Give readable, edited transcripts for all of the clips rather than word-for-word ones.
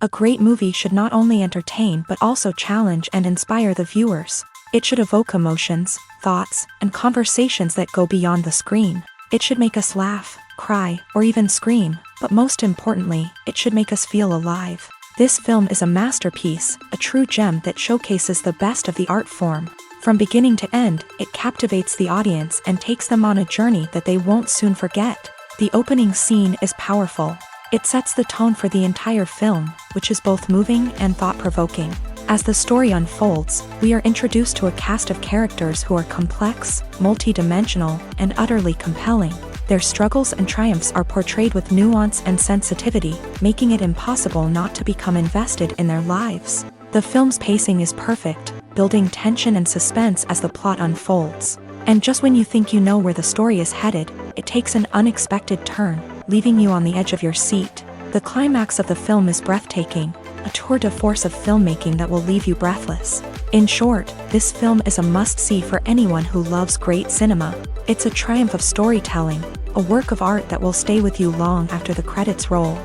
A great movie should not only entertain but also challenge and inspire the viewers. It should evoke emotions, thoughts, and conversations that go beyond the screen. It should make us laugh, cry, or even scream, but most importantly, it should make us feel alive. This film is a masterpiece, a true gem that showcases the best of the art form. From beginning to end, it captivates the audience and takes them on a journey that they won't soon forget. The opening scene is powerful. It sets the tone for the entire film, which is both moving and thought-provoking. As the story unfolds, we are introduced to a cast of characters who are complex, multi-dimensional, and utterly compelling. Their struggles and triumphs are portrayed with nuance and sensitivity, making it impossible not to become invested in their lives. The film's pacing is perfect, building tension and suspense as the plot unfolds. And just when you think you know where the story is headed, it takes an unexpected turn, leaving you on the edge of your seat. The climax of the film is breathtaking, a tour de force of filmmaking that will leave you breathless. In short, this film is a must-see for anyone who loves great cinema. It's a triumph of storytelling, a work of art that will stay with you long after the credits roll.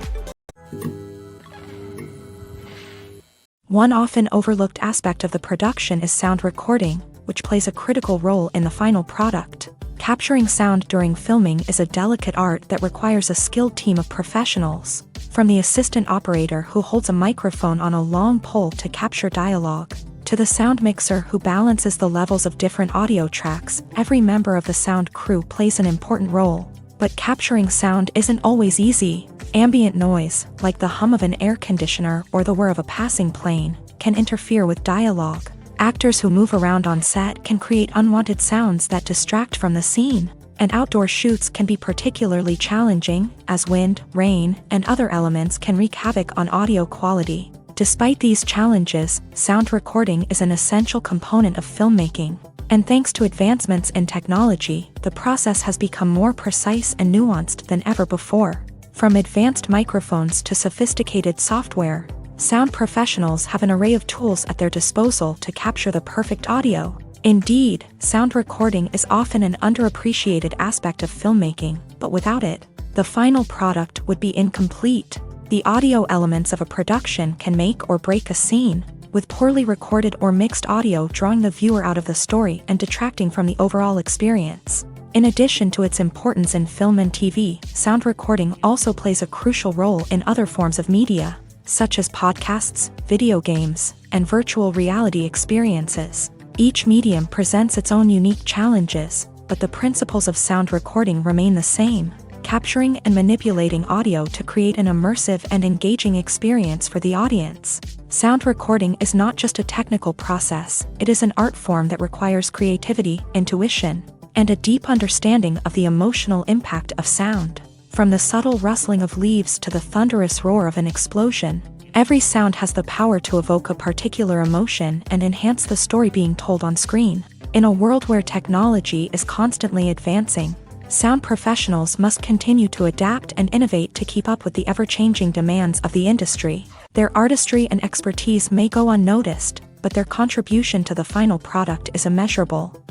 One often overlooked aspect of the production is sound recording, which plays a critical role in the final product. Capturing sound during filming is a delicate art that requires a skilled team of professionals. From the assistant operator who holds a microphone on a long pole to capture dialogue, to the sound mixer who balances the levels of different audio tracks, every member of the sound crew plays an important role. But capturing sound isn't always easy. Ambient noise, like the hum of an air conditioner or the whir of a passing plane, can interfere with dialogue. Actors who move around on set can create unwanted sounds that distract from the scene. And outdoor shoots can be particularly challenging, as wind, rain, and other elements can wreak havoc on audio quality. Despite these challenges, sound recording is an essential component of filmmaking. And thanks to advancements in technology, the process has become more precise and nuanced than ever before. From advanced microphones to sophisticated software, sound professionals have an array of tools at their disposal to capture the perfect audio. Indeed, sound recording is often an underappreciated aspect of filmmaking, but without it, the final product would be incomplete. The audio elements of a production can make or break a scene, with poorly recorded or mixed audio drawing the viewer out of the story and detracting from the overall experience. In addition to its importance in film and TV, sound recording also plays a crucial role in other forms of media, such as podcasts, video games, and virtual reality experiences. Each medium presents its own unique challenges, but the principles of sound recording remain the same, capturing and manipulating audio to create an immersive and engaging experience for the audience. Sound recording is not just a technical process, it is an art form that requires creativity, intuition, and a deep understanding of the emotional impact of sound. From the subtle rustling of leaves to the thunderous roar of an explosion, every sound has the power to evoke a particular emotion and enhance the story being told on screen. In a world where technology is constantly advancing, sound professionals must continue to adapt and innovate to keep up with the ever-changing demands of the industry. Their artistry and expertise may go unnoticed, but their contribution to the final product is immeasurable.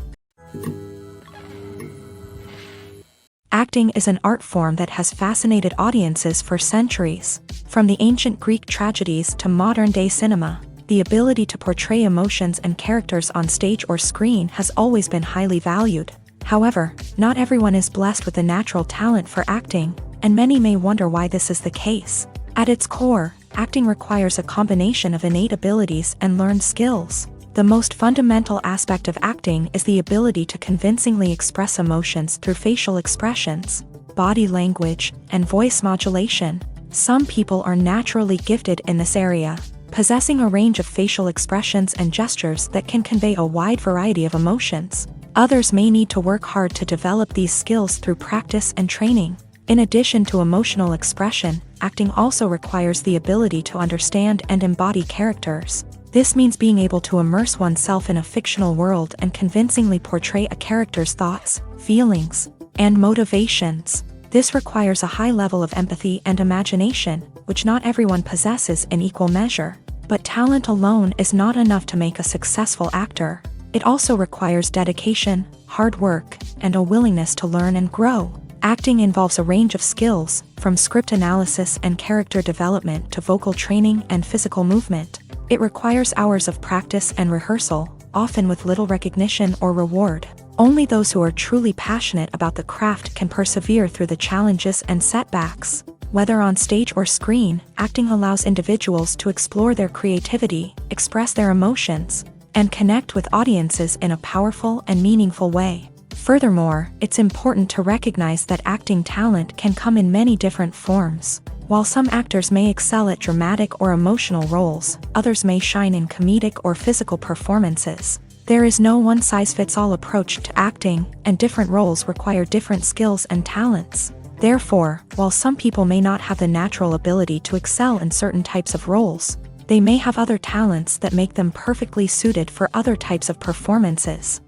Acting is an art form that has fascinated audiences for centuries. From the ancient Greek tragedies to modern-day cinema, the ability to portray emotions and characters on stage or screen has always been highly valued. However, not everyone is blessed with a natural talent for acting, and many may wonder why this is the case. At its core, acting requires a combination of innate abilities and learned skills. The most fundamental aspect of acting is the ability to convincingly express emotions through facial expressions, body language, and voice modulation. Some people are naturally gifted in this area, possessing a range of facial expressions and gestures that can convey a wide variety of emotions. Others may need to work hard to develop these skills through practice and training. In addition to emotional expression, acting also requires the ability to understand and embody characters. This means being able to immerse oneself in a fictional world and convincingly portray a character's thoughts, feelings, and motivations. This requires a high level of empathy and imagination, which not everyone possesses in equal measure. But talent alone is not enough to make a successful actor. It also requires dedication, hard work, and a willingness to learn and grow. Acting involves a range of skills, from script analysis and character development to vocal training and physical movement. It requires hours of practice and rehearsal, often with little recognition or reward. Only those who are truly passionate about the craft can persevere through the challenges and setbacks. Whether on stage or screen, acting allows individuals to explore their creativity, express their emotions, and connect with audiences in a powerful and meaningful way. Furthermore, it's important to recognize that acting talent can come in many different forms. While some actors may excel at dramatic or emotional roles, others may shine in comedic or physical performances. There is no one-size-fits-all approach to acting, and different roles require different skills and talents. Therefore, while some people may not have the natural ability to excel in certain types of roles, they may have other talents that make them perfectly suited for other types of performances.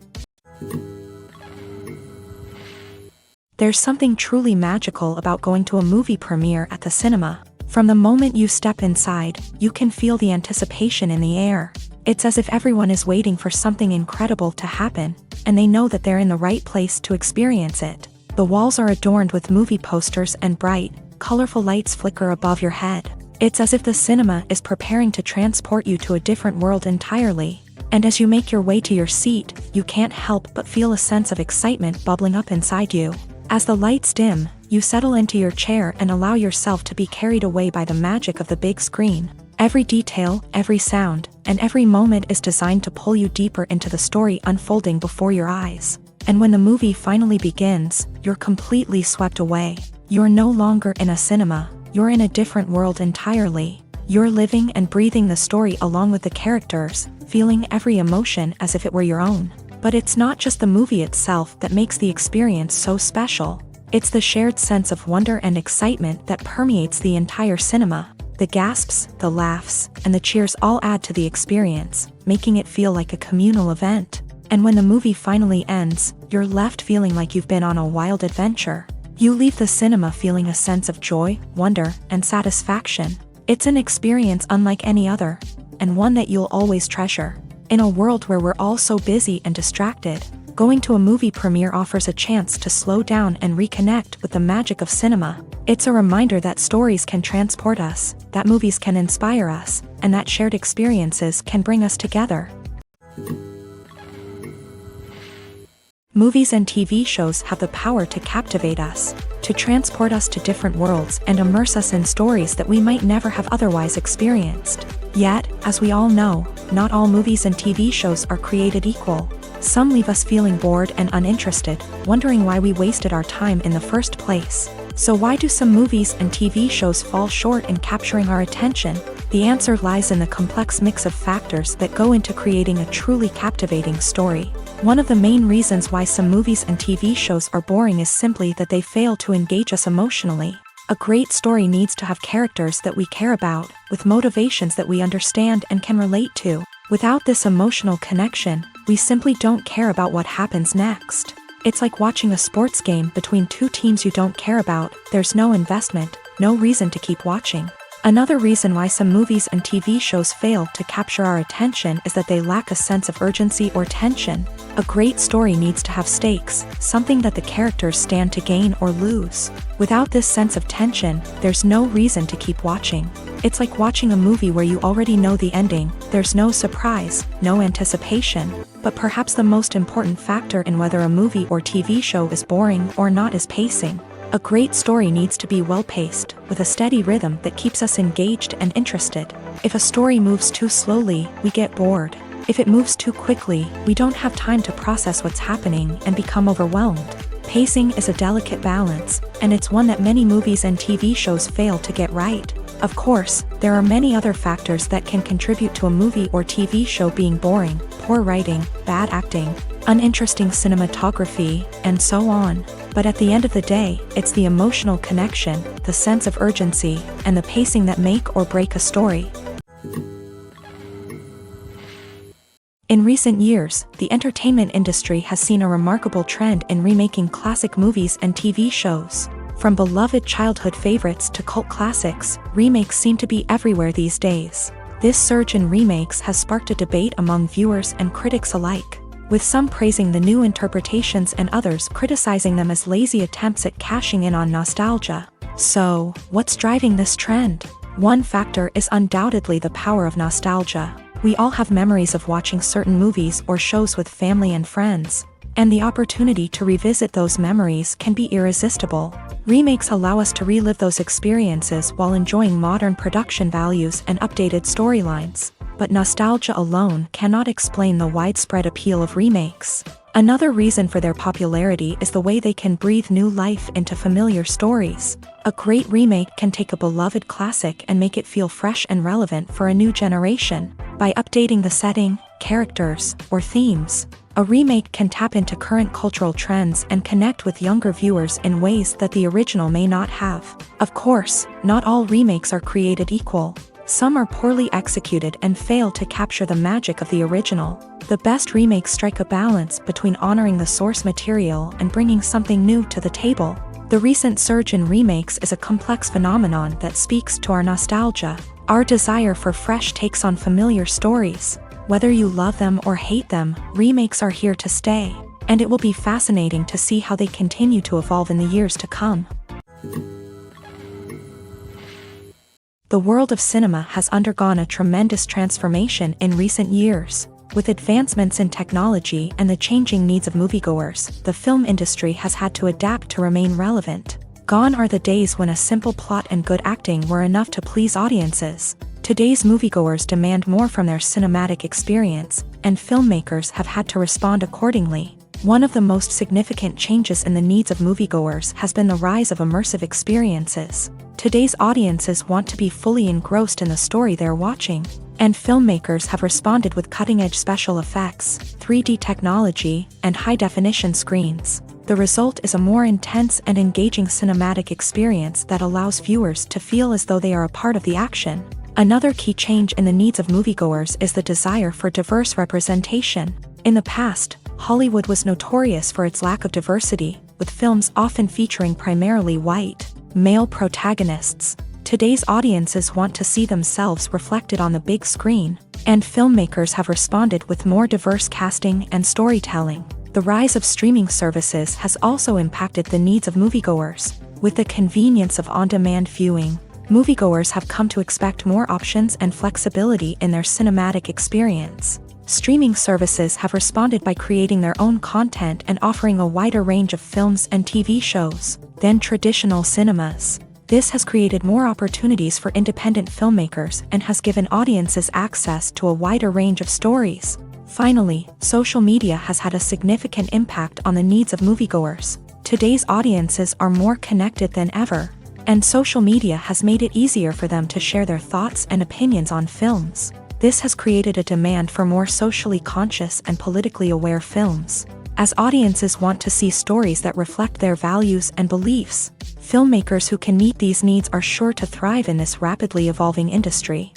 There's something truly magical about going to a movie premiere at the cinema. From the moment you step inside, you can feel the anticipation in the air. It's as if everyone is waiting for something incredible to happen, and they know that they're in the right place to experience it. The walls are adorned with movie posters and bright, colorful lights flicker above your head. It's as if the cinema is preparing to transport you to a different world entirely. And as you make your way to your seat, you can't help but feel a sense of excitement bubbling up inside you. As the lights dim, you settle into your chair and allow yourself to be carried away by the magic of the big screen. Every detail, every sound, and every moment is designed to pull you deeper into the story unfolding before your eyes. And when the movie finally begins, you're completely swept away. You're no longer in a cinema, you're in a different world entirely. You're living and breathing the story along with the characters, feeling every emotion as if it were your own. But it's not just the movie itself that makes the experience so special. It's the shared sense of wonder and excitement that permeates the entire cinema. The gasps, the laughs, and the cheers all add to the experience, making it feel like a communal event. And when the movie finally ends, you're left feeling like you've been on a wild adventure. You leave the cinema feeling a sense of joy, wonder, and satisfaction. It's an experience unlike any other, and one that you'll always treasure. In a world where we're all so busy and distracted, going to a movie premiere offers a chance to slow down and reconnect with the magic of cinema. It's a reminder that stories can transport us, that movies can inspire us, and that shared experiences can bring us together. Movies and TV shows have the power to captivate us, to transport us to different worlds and immerse us in stories that we might never have otherwise experienced. Yet, as we all know, not all movies and TV shows are created equal. Some leave us feeling bored and uninterested, wondering why we wasted our time in the first place. So why do some movies and TV shows fall short in capturing our attention? The answer lies in the complex mix of factors that go into creating a truly captivating story. One of the main reasons why some movies and TV shows are boring is simply that they fail to engage us emotionally. A great story needs to have characters that we care about, with motivations that we understand and can relate to. Without this emotional connection, we simply don't care about what happens next. It's like watching a sports game between two teams you don't care about. There's no investment, no reason to keep watching. Another reason why some movies and TV shows fail to capture our attention is that they lack a sense of urgency or tension. A great story needs to have stakes, something that the characters stand to gain or lose. Without this sense of tension, there's no reason to keep watching. It's like watching a movie where you already know the ending. There's no surprise, no anticipation. But perhaps the most important factor in whether a movie or TV show is boring or not is pacing. A great story needs to be well-paced, with a steady rhythm that keeps us engaged and interested. If a story moves too slowly, we get bored. If it moves too quickly, we don't have time to process what's happening and become overwhelmed. Pacing is a delicate balance, and it's one that many movies and TV shows fail to get right. Of course, there are many other factors that can contribute to a movie or TV show being boring: poor writing, bad acting, uninteresting cinematography, and so on. But at the end of the day, it's the emotional connection, the sense of urgency, and the pacing that make or break a story. In recent years, the entertainment industry has seen a remarkable trend in remaking classic movies and TV shows. From beloved childhood favorites to cult classics, remakes seem to be everywhere these days. This surge in remakes has sparked a debate among viewers and critics alike. with some praising the new interpretations and others criticizing them as lazy attempts at cashing in on nostalgia. So, what's driving this trend? One factor is undoubtedly the power of nostalgia. We all have memories of watching certain movies or shows with family and friends, and the opportunity to revisit those memories can be irresistible. Remakes allow us to relive those experiences while enjoying modern production values and updated storylines. But nostalgia alone cannot explain the widespread appeal of remakes. Another reason for their popularity is the way they can breathe new life into familiar stories. A great remake can take a beloved classic and make it feel fresh and relevant for a new generation. By updating the setting, characters, or themes, a remake can tap into current cultural trends and connect with younger viewers in ways that the original may not have. Of course, not all remakes are created equal. Some are poorly executed and fail to capture the magic of the original. The best remakes strike a balance between honoring the source material and bringing something new to the table. The recent surge in remakes is a complex phenomenon that speaks to our nostalgia, our desire for fresh takes on familiar stories. Whether you love them or hate them, remakes are here to stay, and it will be fascinating to see how they continue to evolve in the years to come. The world of cinema has undergone a tremendous transformation in recent years. With advancements in technology and the changing needs of moviegoers, the film industry has had to adapt to remain relevant. Gone are the days when a simple plot and good acting were enough to please audiences. Today's moviegoers demand more from their cinematic experience, and filmmakers have had to respond accordingly. One of the most significant changes in the needs of moviegoers has been the rise of immersive experiences. Today's audiences want to be fully engrossed in the story they're watching, and filmmakers have responded with cutting-edge special effects, 3D technology, and high-definition screens. The result is a more intense and engaging cinematic experience that allows viewers to feel as though they are a part of the action. Another key change in the needs of moviegoers is the desire for diverse representation. In the past, Hollywood was notorious for its lack of diversity, with films often featuring primarily white, male protagonists. Today's audiences want to see themselves reflected on the big screen, and filmmakers have responded with more diverse casting and storytelling. The rise of streaming services has also impacted the needs of moviegoers. With the convenience of on-demand viewing, moviegoers have come to expect more options and flexibility in their cinematic experience. Streaming services have responded by creating their own content and offering a wider range of films and TV shows than traditional cinemas. This has created more opportunities for independent filmmakers and has given audiences access to a wider range of stories. Finally, social media has had a significant impact on the needs of moviegoers. Today's audiences are more connected than ever, and social media has made it easier for them to share their thoughts and opinions on films. This has created a demand for more socially conscious and politically aware films. As audiences want to see stories that reflect their values and beliefs, filmmakers who can meet these needs are sure to thrive in this rapidly evolving industry.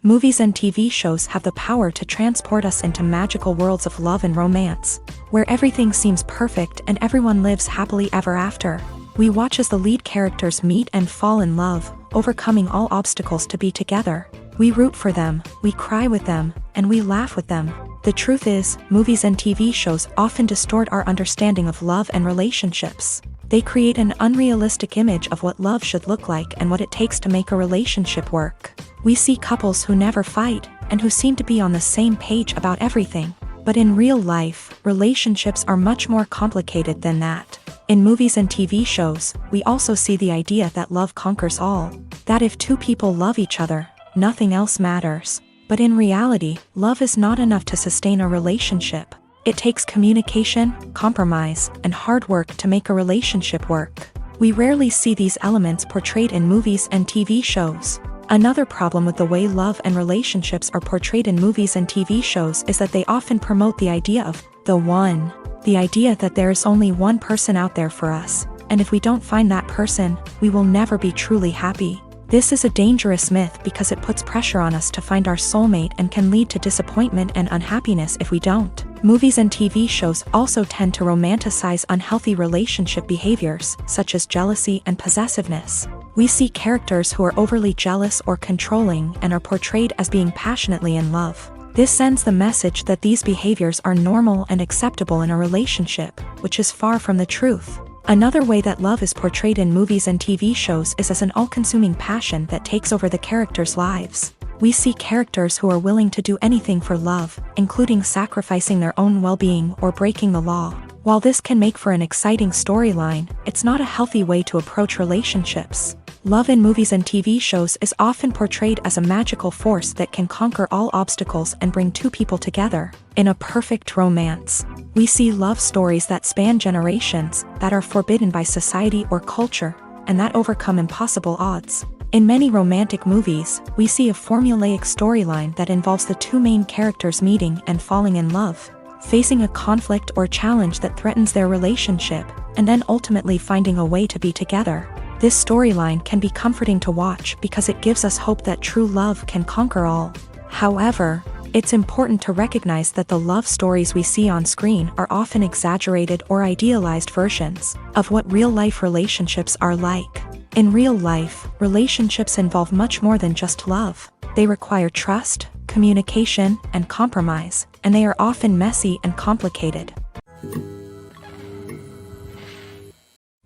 Movies and TV shows have the power to transport us into magical worlds of love and romance, where everything seems perfect and everyone lives happily ever after. We watch as the lead characters meet and fall in love, overcoming all obstacles to be together. We root for them, we cry with them, and we laugh with them. The truth is, movies and TV shows often distort our understanding of love and relationships. They create an unrealistic image of what love should look like and what it takes to make a relationship work. We see couples who never fight, and who seem to be on the same page about everything. But in real life, relationships are much more complicated than that. In movies and TV shows, we also see the idea that love conquers all. That if two people love each other, nothing else matters. But in reality, love is not enough to sustain a relationship. It takes communication, compromise, and hard work to make a relationship work. We rarely see these elements portrayed in movies and TV shows. Another problem with the way love and relationships are portrayed in movies and TV shows is that they often promote the idea of the one. The idea that there is only one person out there for us, and if we don't find that person, we will never be truly happy. This is a dangerous myth because it puts pressure on us to find our soulmate and can lead to disappointment and unhappiness if we don't. Movies and TV shows also tend to romanticize unhealthy relationship behaviors, such as jealousy and possessiveness. We see characters who are overly jealous or controlling and are portrayed as being passionately in love. This sends the message that these behaviors are normal and acceptable in a relationship, which is far from the truth. Another way that love is portrayed in movies and TV shows is as an all-consuming passion that takes over the characters' lives. We see characters who are willing to do anything for love, including sacrificing their own well-being or breaking the law. While this can make for an exciting storyline, it's not a healthy way to approach relationships. Love in movies and TV shows is often portrayed as a magical force that can conquer all obstacles and bring two people together. In a perfect romance, we see love stories that span generations, that are forbidden by society or culture, and that overcome impossible odds. In many romantic movies, we see a formulaic storyline that involves the two main characters meeting and falling in love, facing a conflict or challenge that threatens their relationship, and then ultimately finding a way to be together. This storyline can be comforting to watch because it gives us hope that true love can conquer all. However, it's important to recognize that the love stories we see on screen are often exaggerated or idealized versions of what real-life relationships are like. In real life, relationships involve much more than just love. They require trust, communication, and compromise, and they are often messy and complicated.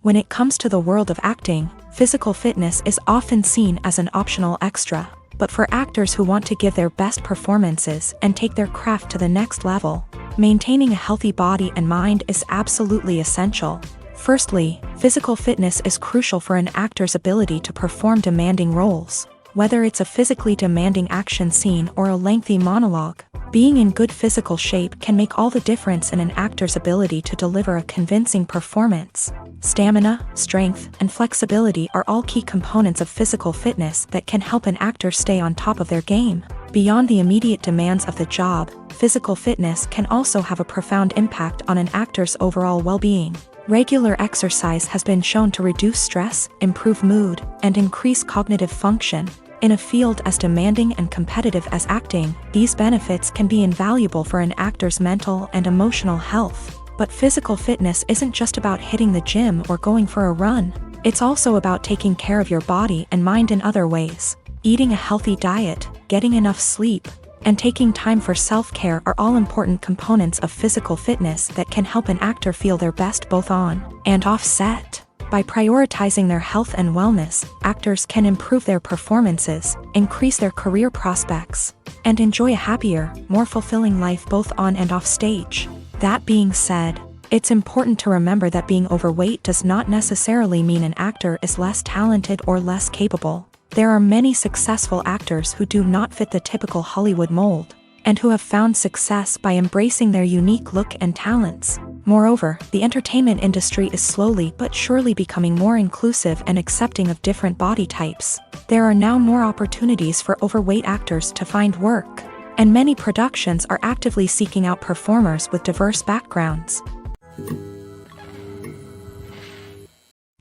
When it comes to the world of acting, physical fitness is often seen as an optional extra. But for actors who want to give their best performances and take their craft to the next level, maintaining a healthy body and mind is absolutely essential. Firstly, physical fitness is crucial for an actor's ability to perform demanding roles. Whether it's a physically demanding action scene or a lengthy monologue, being in good physical shape can make all the difference in an actor's ability to deliver a convincing performance. Stamina, strength, and flexibility are all key components of physical fitness that can help an actor stay on top of their game. Beyond the immediate demands of the job, physical fitness can also have a profound impact on an actor's overall well-being. Regular exercise has been shown to reduce stress, improve mood, and increase cognitive function. In a field as demanding and competitive as acting, these benefits can be invaluable for an actor's mental and emotional health. But physical fitness isn't just about hitting the gym or going for a run. It's also about taking care of your body and mind in other ways. Eating a healthy diet, getting enough sleep, and taking time for self-care are all important components of physical fitness that can help an actor feel their best both on and off set. By prioritizing their health and wellness, actors can improve their performances, increase their career prospects, and enjoy a happier, more fulfilling life both on and off stage. That being said, it's important to remember that being overweight does not necessarily mean an actor is less talented or less capable. There are many successful actors who do not fit the typical Hollywood mold, and who have found success by embracing their unique look and talents. Moreover, the entertainment industry is slowly but surely becoming more inclusive and accepting of different body types. There are now more opportunities for overweight actors to find work, and many productions are actively seeking out performers with diverse backgrounds.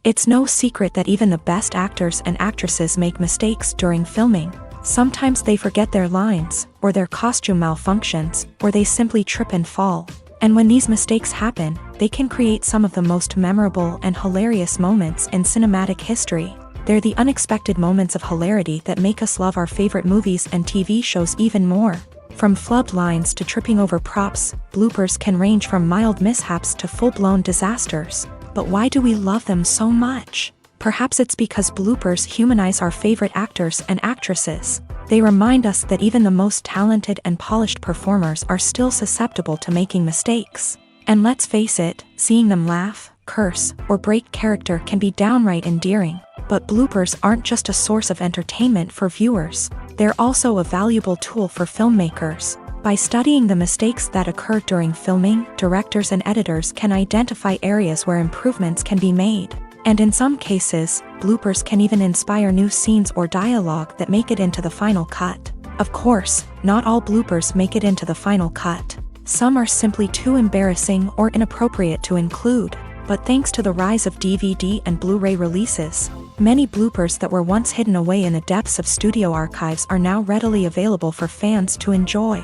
It's no secret that even the best actors and actresses make mistakes during filming. Sometimes they forget their lines, or their costume malfunctions, or they simply trip and fall. And when these mistakes happen, they can create some of the most memorable and hilarious moments in cinematic history. They're the unexpected moments of hilarity that make us love our favorite movies and TV shows even more. From flubbed lines to tripping over props, bloopers can range from mild mishaps to full-blown disasters. But why do we love them so much? Perhaps it's because bloopers humanize our favorite actors and actresses. They remind us that even the most talented and polished performers are still susceptible to making mistakes. And let's face it, seeing them laugh, curse, or break character can be downright endearing. But bloopers aren't just a source of entertainment for viewers. They're also a valuable tool for filmmakers. By studying the mistakes that occur during filming, directors and editors can identify areas where improvements can be made. And in some cases, bloopers can even inspire new scenes or dialogue that make it into the final cut. Of course, not all bloopers make it into the final cut. Some are simply too embarrassing or inappropriate to include. But thanks to the rise of DVD and Blu-ray releases, many bloopers that were once hidden away in the depths of studio archives are now readily available for fans to enjoy.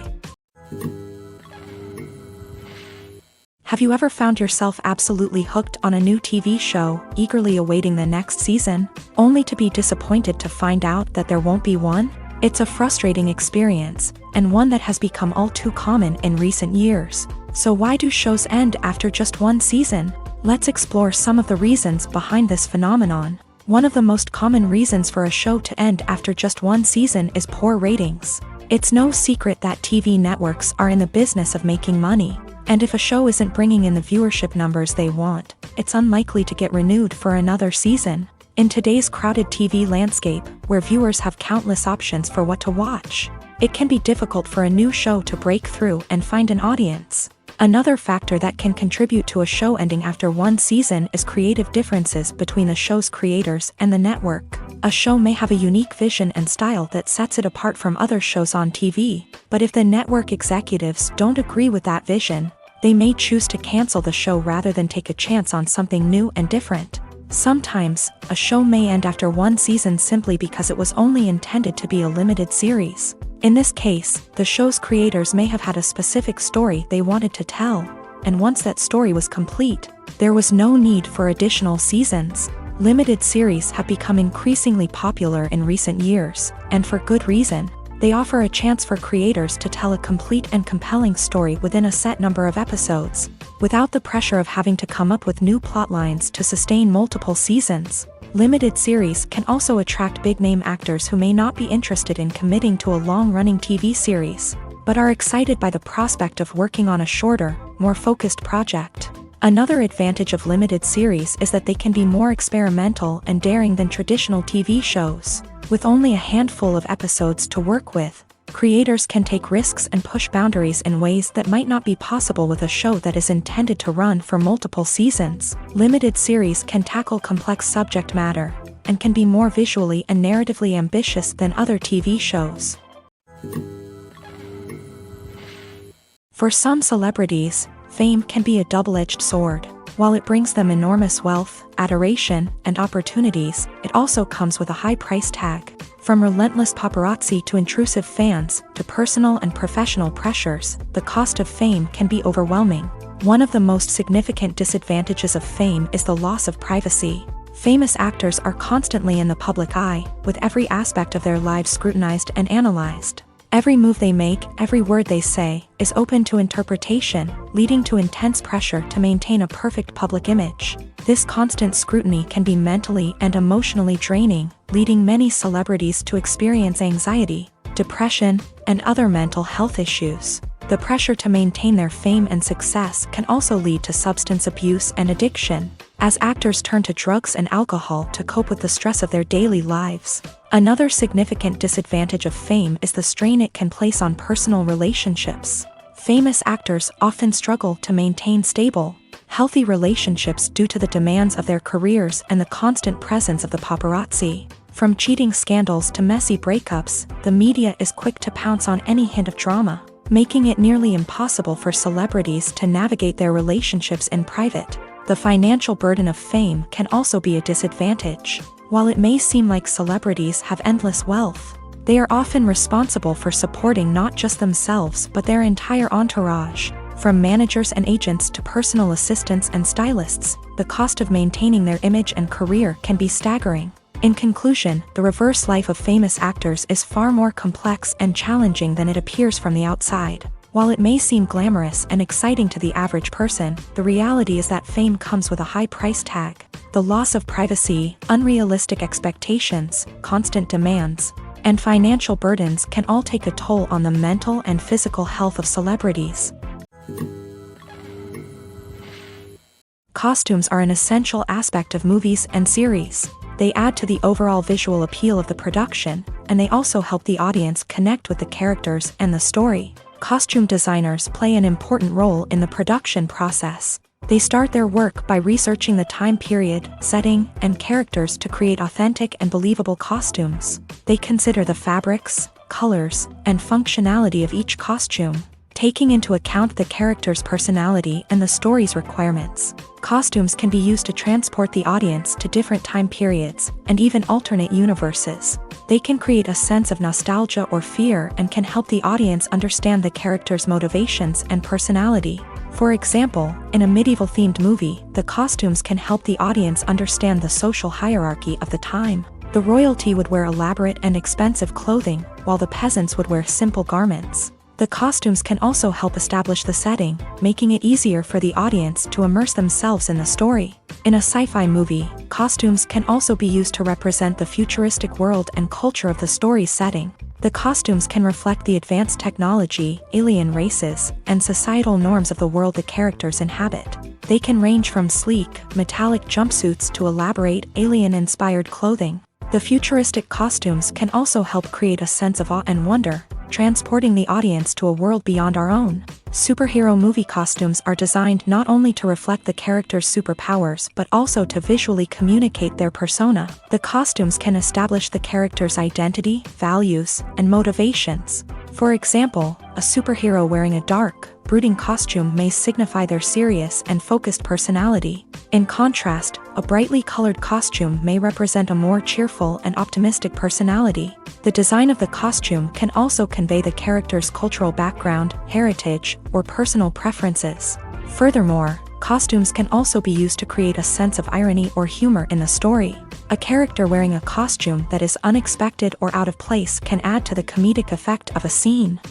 Have you ever found yourself absolutely hooked on a new TV show, eagerly awaiting the next season, only to be disappointed to find out that there won't be one? It's a frustrating experience, and one that has become all too common in recent years. So why do shows end after just one season? Let's explore some of the reasons behind this phenomenon. One of the most common reasons for a show to end after just one season is poor ratings. It's no secret that TV networks are in the business of making money, and if a show isn't bringing in the viewership numbers they want, it's unlikely to get renewed for another season. In today's crowded TV landscape, where viewers have countless options for what to watch, it can be difficult for a new show to break through and find an audience. Another factor that can contribute to a show ending after one season is creative differences between the show's creators and the network. A show may have a unique vision and style that sets it apart from other shows on TV, but if the network executives don't agree with that vision, they may choose to cancel the show rather than take a chance on something new and different. Sometimes, a show may end after one season simply because it was only intended to be a limited series. In this case, the show's creators may have had a specific story they wanted to tell, and once that story was complete, there was no need for additional seasons. Limited series have become increasingly popular in recent years, and for good reason. They offer a chance for creators to tell a complete and compelling story within a set number of episodes, without the pressure of having to come up with new plotlines to sustain multiple seasons. Limited series can also attract big-name actors who may not be interested in committing to a long-running TV series, but are excited by the prospect of working on a shorter, more focused project. Another advantage of limited series is that they can be more experimental and daring than traditional TV shows. With only a handful of episodes to work with, creators can take risks and push boundaries in ways that might not be possible with a show that is intended to run for multiple seasons. Limited series can tackle complex subject matter, and can be more visually and narratively ambitious than other TV shows. For some celebrities, fame can be a double-edged sword. While it brings them enormous wealth, adoration, and opportunities, it also comes with a high price tag. From relentless paparazzi to intrusive fans, to personal and professional pressures, the cost of fame can be overwhelming. One of the most significant disadvantages of fame is the loss of privacy. Famous actors are constantly in the public eye, with every aspect of their lives scrutinized and analyzed. Every move they make, every word they say, is open to interpretation, leading to intense pressure to maintain a perfect public image. This constant scrutiny can be mentally and emotionally draining, leading many celebrities to experience anxiety, depression, and other mental health issues. The pressure to maintain their fame and success can also lead to substance abuse and addiction, as actors turn to drugs and alcohol to cope with the stress of their daily lives. Another significant disadvantage of fame is the strain it can place on personal relationships. Famous actors often struggle to maintain stable, healthy relationships due to the demands of their careers and the constant presence of the paparazzi. From cheating scandals to messy breakups, the media is quick to pounce on any hint of drama, making it nearly impossible for celebrities to navigate their relationships in private. The financial burden of fame can also be a disadvantage. While it may seem like celebrities have endless wealth, they are often responsible for supporting not just themselves but their entire entourage. From managers and agents to personal assistants and stylists, the cost of maintaining their image and career can be staggering. In conclusion, the reverse life of famous actors is far more complex and challenging than it appears from the outside. While it may seem glamorous and exciting to the average person, the reality is that fame comes with a high price tag. The loss of privacy, unrealistic expectations, constant demands, and financial burdens can all take a toll on the mental and physical health of celebrities. Costumes are an essential aspect of movies and series. They add to the overall visual appeal of the production, and they also help the audience connect with the characters and the story. Costume designers play an important role in the production process. They start their work by researching the time period, setting, and characters to create authentic and believable costumes. They consider the fabrics, colors, and functionality of each costume, taking into account the character's personality and the story's requirements. Costumes can be used to transport the audience to different time periods, and even alternate universes. They can create a sense of nostalgia or fear and can help the audience understand the character's motivations and personality. For example, in a medieval-themed movie, the costumes can help the audience understand the social hierarchy of the time. The royalty would wear elaborate and expensive clothing, while the peasants would wear simple garments. The costumes can also help establish the setting, making it easier for the audience to immerse themselves in the story. In a sci-fi movie, costumes can also be used to represent the futuristic world and culture of the story's setting. The costumes can reflect the advanced technology, alien races, and societal norms of the world the characters inhabit. They can range from sleek, metallic jumpsuits to elaborate, alien-inspired clothing. The futuristic costumes can also help create a sense of awe and wonder, transporting the audience to a world beyond our own. Superhero movie costumes are designed not only to reflect the character's superpowers but also to visually communicate their persona. The costumes can establish the character's identity, values, and motivations. For example, a superhero wearing a dark, brooding costume may signify their serious and focused personality. In contrast, a brightly colored costume may represent a more cheerful and optimistic personality. The design of the costume can also convey the character's cultural background, heritage, or personal preferences. Furthermore, costumes can also be used to create a sense of irony or humor in the story. A character wearing a costume that is unexpected or out of place can add to the comedic effect of a scene.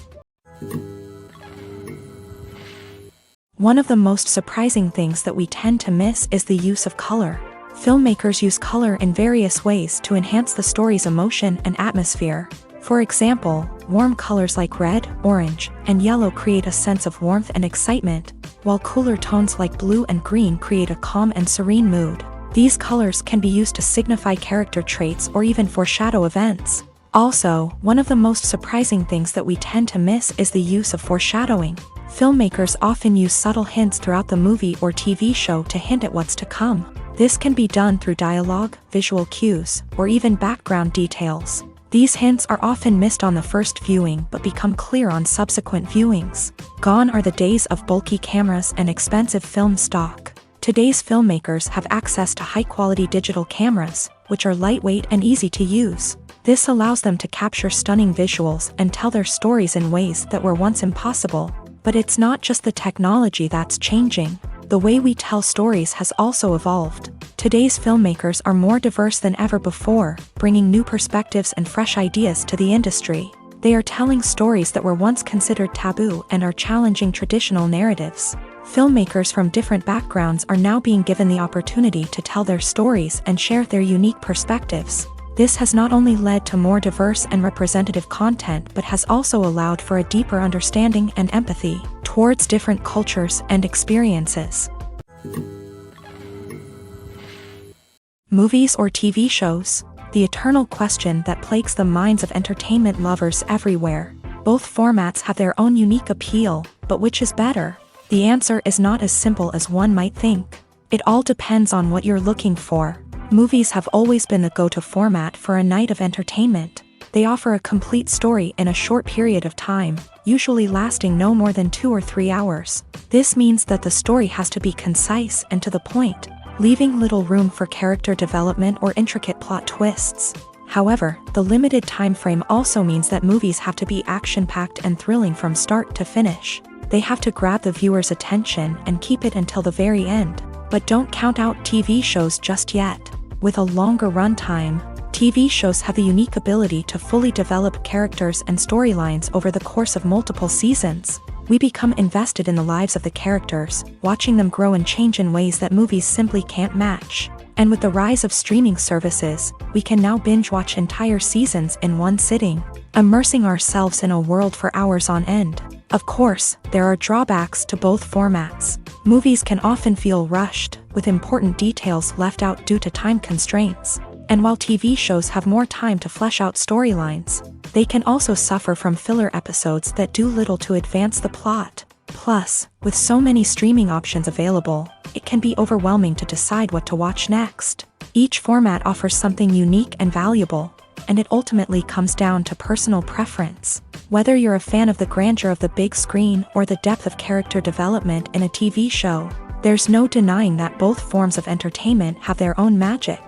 One of the most surprising things that we tend to miss is the use of color. Filmmakers use color in various ways to enhance the story's emotion and atmosphere. For example, warm colors like red, orange, and yellow create a sense of warmth and excitement, while cooler tones like blue and green create a calm and serene mood. These colors can be used to signify character traits or even foreshadow events. Also, one of the most surprising things that we tend to miss is the use of foreshadowing. Filmmakers often use subtle hints throughout the movie or TV show to hint at what's to come. This can be done through dialogue, visual cues, or even background details. These hints are often missed on the first viewing but become clear on subsequent viewings. Gone are the days of bulky cameras and expensive film stock. Today's filmmakers have access to high-quality digital cameras, which are lightweight and easy to use. This allows them to capture stunning visuals and tell their stories in ways that were once impossible. But it's not just the technology that's changing. The way we tell stories has also evolved. Today's filmmakers are more diverse than ever before, bringing new perspectives and fresh ideas to the industry. They are telling stories that were once considered taboo and are challenging traditional narratives. Filmmakers from different backgrounds are now being given the opportunity to tell their stories and share their unique perspectives. This has not only led to more diverse and representative content but has also allowed for a deeper understanding and empathy towards different cultures and experiences. Movies or TV shows? The eternal question that plagues the minds of entertainment lovers everywhere. Both formats have their own unique appeal, but which is better? The answer is not as simple as one might think. It all depends on what you're looking for. Movies have always been the go-to format for a night of entertainment. They offer a complete story in a short period of time, usually lasting no more than 2 or 3 hours. This means that the story has to be concise and to the point, leaving little room for character development or intricate plot twists. However, the limited time frame also means that movies have to be action-packed and thrilling from start to finish. They have to grab the viewer's attention and keep it until the very end. But don't count out TV shows just yet. With a longer runtime, TV shows have the unique ability to fully develop characters and storylines over the course of multiple seasons. We become invested in the lives of the characters, watching them grow and change in ways that movies simply can't match. And with the rise of streaming services, we can now binge-watch entire seasons in one sitting, immersing ourselves in a world for hours on end. Of course, there are drawbacks to both formats. Movies can often feel rushed, with important details left out due to time constraints. And while TV shows have more time to flesh out storylines, they can also suffer from filler episodes that do little to advance the plot. Plus, with so many streaming options available, it can be overwhelming to decide what to watch next. Each format offers something unique and valuable, and it ultimately comes down to personal preference. Whether you're a fan of the grandeur of the big screen or the depth of character development in a TV show, there's no denying that both forms of entertainment have their own magic.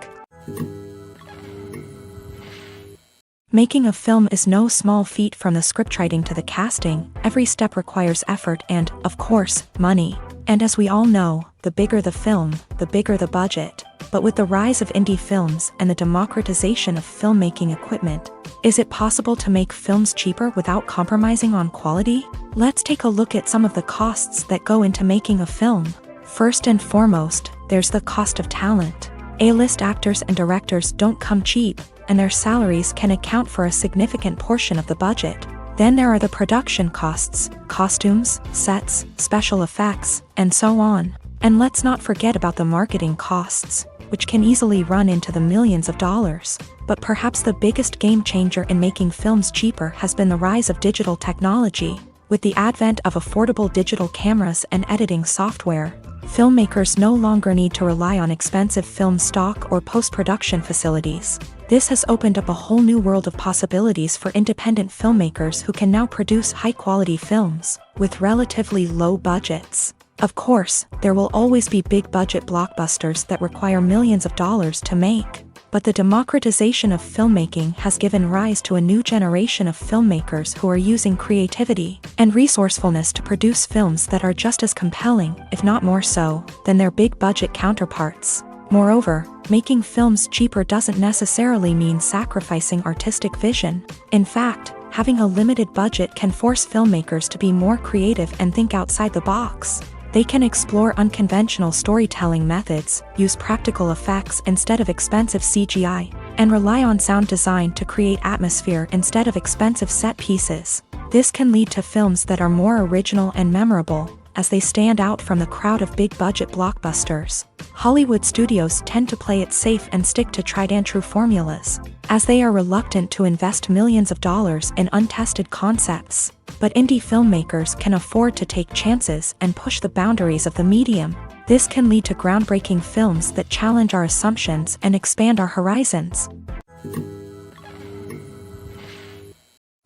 Making a film is no small feat. From the scriptwriting to the casting, every step requires effort and, of course, money. And as we all know, the bigger the film, the bigger the budget. But with the rise of indie films and the democratization of filmmaking equipment, is it possible to make films cheaper without compromising on quality? Let's take a look at some of the costs that go into making a film. First and foremost, there's the cost of talent. A-list actors and directors don't come cheap, and their salaries can account for a significant portion of the budget. Then there are the production costs, costumes, sets, special effects, and so on. And let's not forget about the marketing costs, which can easily run into the millions of dollars. But perhaps the biggest game changer in making films cheaper has been the rise of digital technology. With the advent of affordable digital cameras and editing software, filmmakers no longer need to rely on expensive film stock or post-production facilities. This has opened up a whole new world of possibilities for independent filmmakers who can now produce high-quality films with relatively low budgets. Of course, there will always be big-budget blockbusters that require millions of dollars to make. But the democratization of filmmaking has given rise to a new generation of filmmakers who are using creativity and resourcefulness to produce films that are just as compelling, if not more so, than their big-budget counterparts. Moreover, making films cheaper doesn't necessarily mean sacrificing artistic vision. In fact, having a limited budget can force filmmakers to be more creative and think outside the box. They can explore unconventional storytelling methods, use practical effects instead of expensive CGI, and rely on sound design to create atmosphere instead of expensive set pieces. This can lead to films that are more original and memorable, as they stand out from the crowd of big-budget blockbusters. Hollywood studios tend to play it safe and stick to tried-and-true formulas, as they are reluctant to invest millions of dollars in untested concepts. But indie filmmakers can afford to take chances and push the boundaries of the medium. This can lead to groundbreaking films that challenge our assumptions and expand our horizons.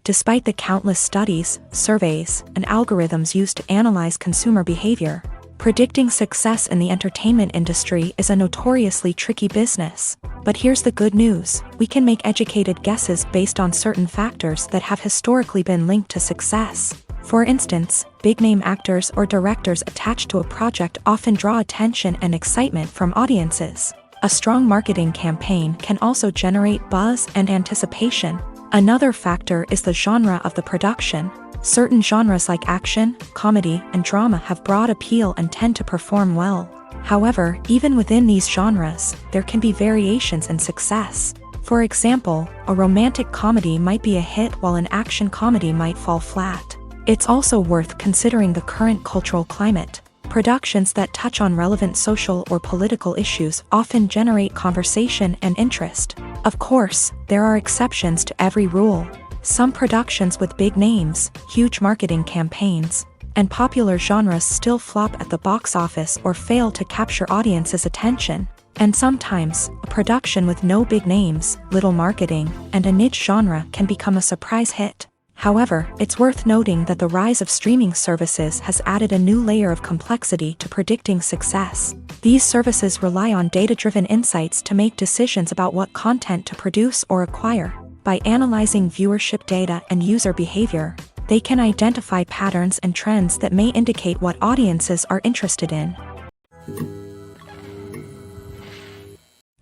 Despite the countless studies, surveys, and algorithms used to analyze consumer behavior, predicting success in the entertainment industry is a notoriously tricky business. But here's the good news: we can make educated guesses based on certain factors that have historically been linked to success. For instance, big-name actors or directors attached to a project often draw attention and excitement from audiences. A strong marketing campaign can also generate buzz and anticipation. Another factor is the genre of the production. Certain genres like action, comedy, and drama have broad appeal and tend to perform well. However, even within these genres, there can be variations in success. For example, a romantic comedy might be a hit while an action comedy might fall flat. It's also worth considering the current cultural climate. Productions that touch on relevant social or political issues often generate conversation and interest. Of course, there are exceptions to every rule. Some productions with big names, huge marketing campaigns, and popular genres still flop at the box office or fail to capture audiences' attention. And sometimes, a production with no big names, little marketing, and a niche genre can become a surprise hit. However, it's worth noting that the rise of streaming services has added a new layer of complexity to predicting success. These services rely on data-driven insights to make decisions about what content to produce or acquire. By analyzing viewership data and user behavior, they can identify patterns and trends that may indicate what audiences are interested in.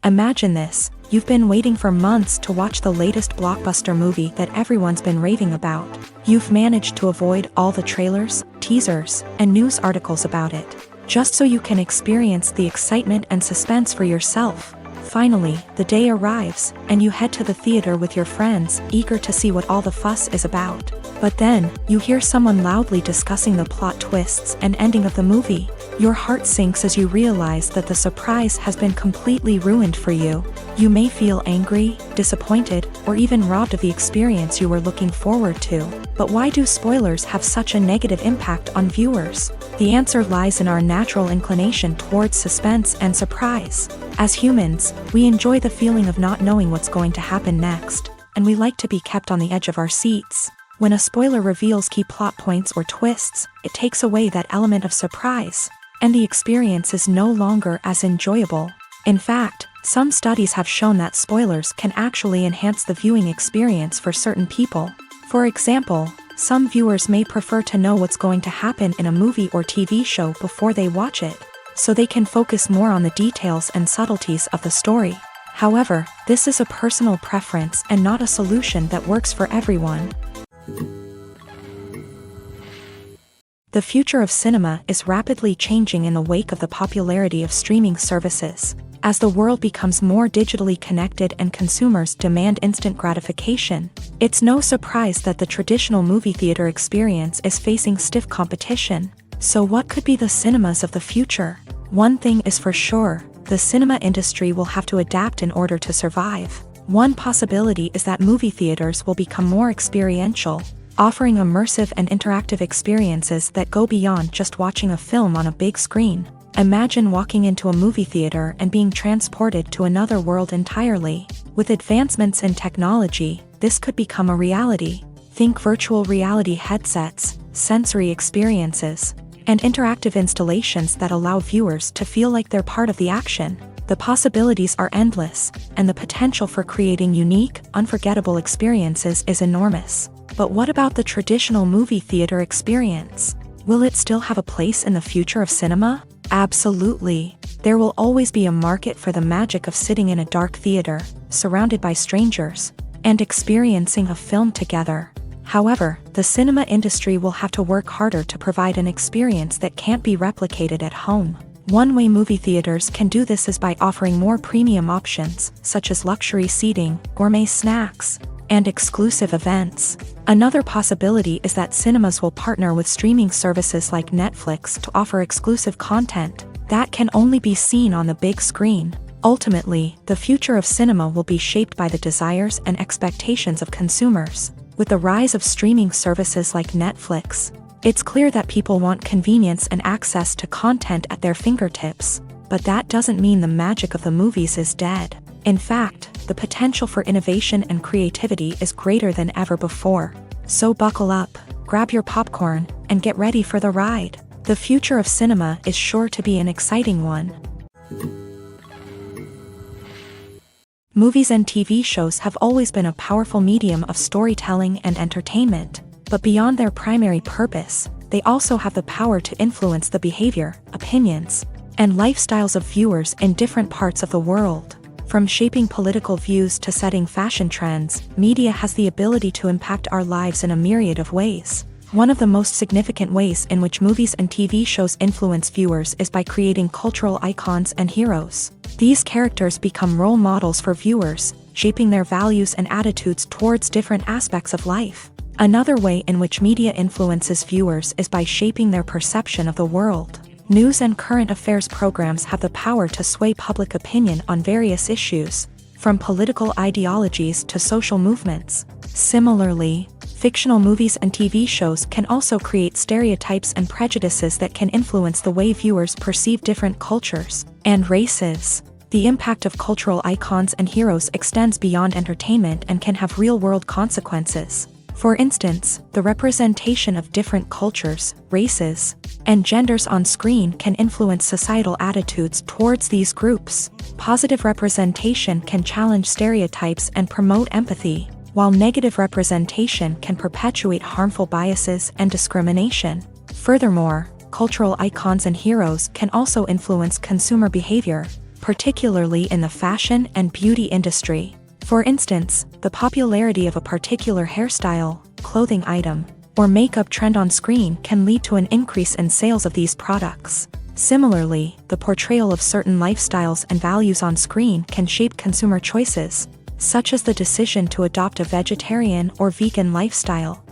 Imagine this: you've been waiting for months to watch the latest blockbuster movie that everyone's been raving about. You've managed to avoid all the trailers, teasers, and news articles about it, just so you can experience the excitement and suspense for yourself. Finally, the day arrives, and you head to the theater with your friends, eager to see what all the fuss is about. But then, you hear someone loudly discussing the plot twists and ending of the movie. Your heart sinks as you realize that the surprise has been completely ruined for you. You may feel angry, disappointed, or even robbed of the experience you were looking forward to. But why do spoilers have such a negative impact on viewers? The answer lies in our natural inclination towards suspense and surprise. As humans, we enjoy the feeling of not knowing what's going to happen next, and we like to be kept on the edge of our seats. When a spoiler reveals key plot points or twists, it takes away that element of surprise, and the experience is no longer as enjoyable. In fact, some studies have shown that spoilers can actually enhance the viewing experience for certain people. For example, some viewers may prefer to know what's going to happen in a movie or TV show before they watch it. so they can focus more on the details and subtleties of the story. However, this is a personal preference and not a solution that works for everyone. The future of cinema is rapidly changing in the wake of the popularity of streaming services. As the world becomes more digitally connected and consumers demand instant gratification, it's no surprise that the traditional movie theater experience is facing stiff competition. So what could be the cinemas of the future? One thing is for sure, the cinema industry will have to adapt in order to survive. One possibility is that movie theaters will become more experiential, offering immersive and interactive experiences that go beyond just watching a film on a big screen. Imagine walking into a movie theater and being transported to another world entirely. With advancements in technology, this could become a reality. Think virtual reality headsets, sensory experiences, and interactive installations that allow viewers to feel like they're part of the action. The possibilities are endless, and the potential for creating unique, unforgettable experiences is enormous. But what about the traditional movie theater experience? Will it still have a place in the future of cinema? Absolutely. There will always be a market for the magic of sitting in a dark theater, surrounded by strangers, and experiencing a film together. However, the cinema industry will have to work harder to provide an experience that can't be replicated at home. One way movie theaters can do this is by offering more premium options, such as luxury seating, gourmet snacks, and exclusive events. Another possibility is that cinemas will partner with streaming services like Netflix to offer exclusive content that can only be seen on the big screen. Ultimately, the future of cinema will be shaped by the desires and expectations of consumers. With the rise of streaming services like Netflix, it's clear that people want convenience and access to content at their fingertips. But that doesn't mean the magic of the movies is dead. In fact, the potential for innovation and creativity is greater than ever before. So buckle up, grab your popcorn, and get ready for the ride. The future of cinema is sure to be an exciting one. Movies and TV shows have always been a powerful medium of storytelling and entertainment, but beyond their primary purpose, they also have the power to influence the behavior, opinions, and lifestyles of viewers in different parts of the world. From shaping political views to setting fashion trends, media has the ability to impact our lives in a myriad of ways. One of the most significant ways in which movies and TV shows influence viewers is by creating cultural icons and heroes. These characters become role models for viewers, shaping their values and attitudes towards different aspects of life. Another way in which media influences viewers is by shaping their perception of the world. News and current affairs programs have the power to sway public opinion on various issues, from political ideologies to social movements. Similarly, fictional movies and TV shows can also create stereotypes and prejudices that can influence the way viewers perceive different cultures and races. The impact of cultural icons and heroes extends beyond entertainment and can have real-world consequences. For instance, the representation of different cultures, races, and genders on screen can influence societal attitudes towards these groups. Positive representation can challenge stereotypes and promote empathy, while negative representation can perpetuate harmful biases and discrimination. Furthermore, cultural icons and heroes can also influence consumer behavior, particularly in the fashion and beauty industry. For instance, the popularity of a particular hairstyle, clothing item, or makeup trend on screen can lead to an increase in sales of these products. Similarly, the portrayal of certain lifestyles and values on screen can shape consumer choices, such as the decision to adopt a vegetarian or vegan lifestyle.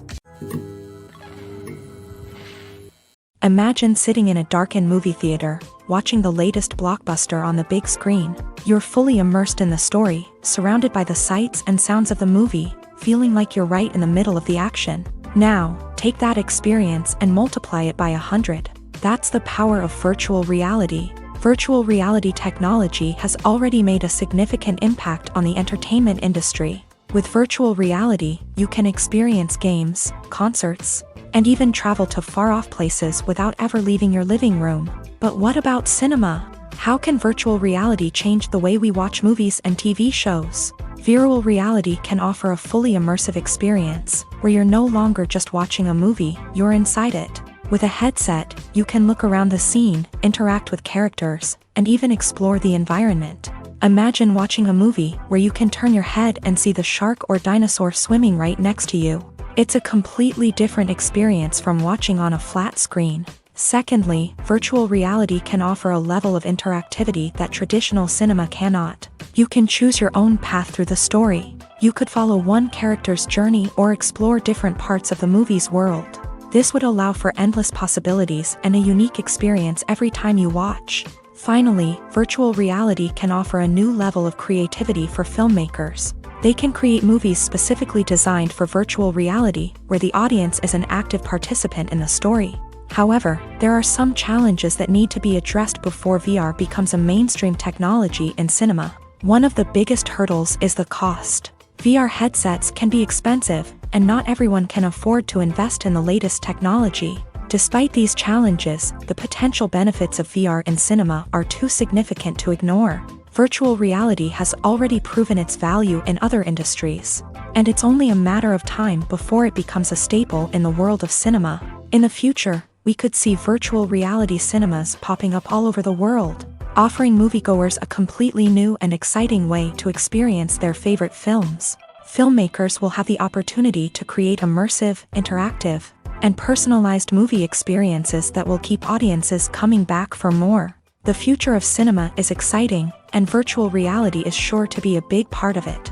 Imagine sitting in a darkened movie theater, watching the latest blockbuster on the big screen. You're fully immersed in the story, surrounded by the sights and sounds of the movie, feeling like you're right in the middle of the action. Now, take that experience and multiply it by 100. That's the power of virtual reality. Virtual reality technology has already made a significant impact on the entertainment industry. With virtual reality, you can experience games, concerts, and even travel to far-off places without ever leaving your living room. But what about cinema? How can virtual reality change the way we watch movies and TV shows? Virtual reality can offer a fully immersive experience, where you're no longer just watching a movie, you're inside it. With a headset, you can look around the scene, interact with characters, and even explore the environment. Imagine watching a movie where you can turn your head and see the shark or dinosaur swimming right next to you. It's a completely different experience from watching on a flat screen. Secondly, virtual reality can offer a level of interactivity that traditional cinema cannot. You can choose your own path through the story. You could follow one character's journey or explore different parts of the movie's world. This would allow for endless possibilities and a unique experience every time you watch. Finally, virtual reality can offer a new level of creativity for filmmakers. They can create movies specifically designed for virtual reality, where the audience is an active participant in the story. However, there are some challenges that need to be addressed before VR becomes a mainstream technology in cinema. One of the biggest hurdles is the cost. VR headsets can be expensive, and not everyone can afford to invest in the latest technology. Despite these challenges, the potential benefits of VR in cinema are too significant to ignore. Virtual reality has already proven its value in other industries, and it's only a matter of time before it becomes a staple in the world of cinema. In the future, we could see virtual reality cinemas popping up all over the world, offering moviegoers a completely new and exciting way to experience their favorite films. Filmmakers will have the opportunity to create immersive, interactive, and personalized movie experiences that will keep audiences coming back for more. The future of cinema is exciting, and virtual reality is sure to be a big part of it.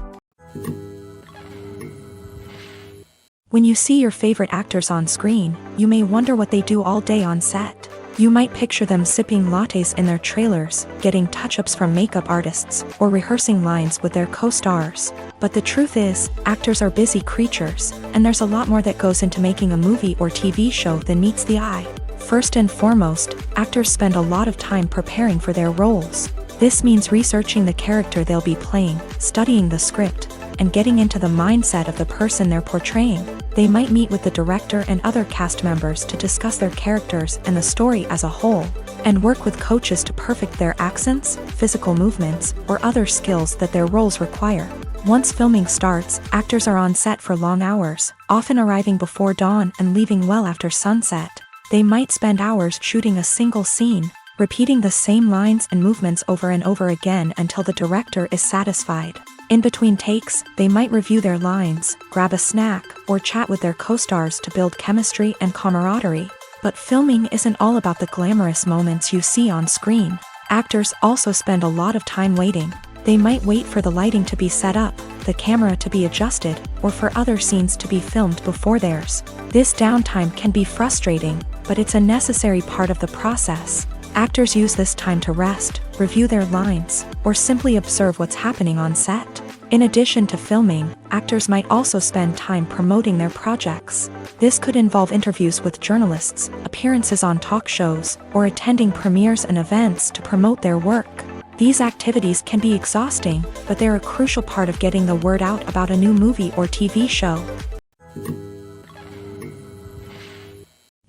When you see your favorite actors on screen, you may wonder what they do all day on set. You might picture them sipping lattes in their trailers, getting touch-ups from makeup artists, or rehearsing lines with their co-stars. But the truth is, actors are busy creatures, and there's a lot more that goes into making a movie or TV show than meets the eye. First and foremost, actors spend a lot of time preparing for their roles. This means researching the character they'll be playing, studying the script, and getting into the mindset of the person they're portraying. They might meet with the director and other cast members to discuss their characters and the story as a whole, and work with coaches to perfect their accents, physical movements, or other skills that their roles require. Once filming starts, actors are on set for long hours, often arriving before dawn and leaving well after sunset. They might spend hours shooting a single scene, repeating the same lines and movements over and over again until the director is satisfied. In between takes, they might review their lines, grab a snack, or chat with their co-stars to build chemistry and camaraderie. But filming isn't all about the glamorous moments you see on screen. Actors also spend a lot of time waiting. They might wait for the lighting to be set up, the camera to be adjusted, or for other scenes to be filmed before theirs. This downtime can be frustrating, but it's a necessary part of the process. Actors use this time to rest, review their lines, or simply observe what's happening on set. In addition to filming, actors might also spend time promoting their projects. This could involve interviews with journalists, appearances on talk shows, or attending premieres and events to promote their work. These activities can be exhausting, but they're a crucial part of getting the word out about a new movie or TV show.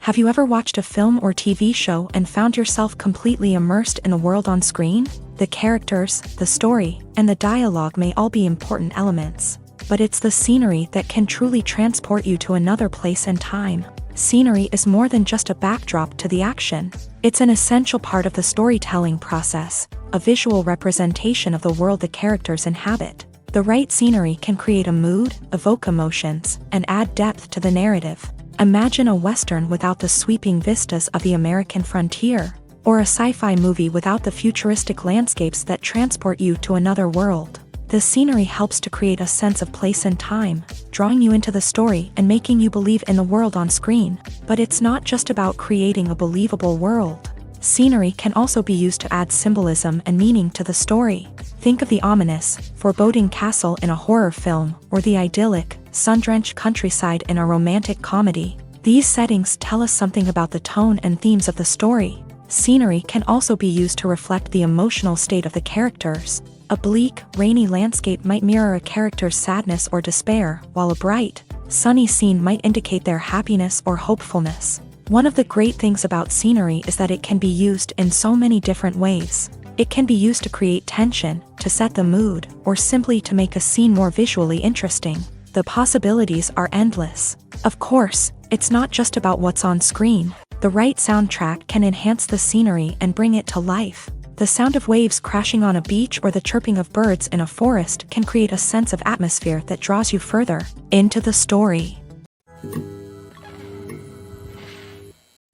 Have you ever watched a film or TV show and found yourself completely immersed in the world on screen? The characters, the story, and the dialogue may all be important elements, but it's the scenery that can truly transport you to another place and time. Scenery is more than just a backdrop to the action. It's an essential part of the storytelling process, a visual representation of the world the characters inhabit. The right scenery can create a mood, evoke emotions, and add depth to the narrative. Imagine a Western without the sweeping vistas of the American frontier, or a sci-fi movie without the futuristic landscapes that transport you to another world. The scenery helps to create a sense of place and time, drawing you into the story and making you believe in the world on screen. But it's not just about creating a believable world. Scenery can also be used to add symbolism and meaning to the story. Think of the ominous, foreboding castle in a horror film, or the idyllic, sun-drenched countryside in a romantic comedy. These settings tell us something about the tone and themes of the story. Scenery can also be used to reflect the emotional state of the characters. A bleak, rainy landscape might mirror a character's sadness or despair, while a bright, sunny scene might indicate their happiness or hopefulness. One of the great things about scenery is that it can be used in so many different ways. It can be used to create tension, to set the mood, or simply to make a scene more visually interesting. The possibilities are endless. Of course, it's not just about what's on screen. The right soundtrack can enhance the scenery and bring it to life. The sound of waves crashing on a beach or the chirping of birds in a forest can create a sense of atmosphere that draws you further into the story.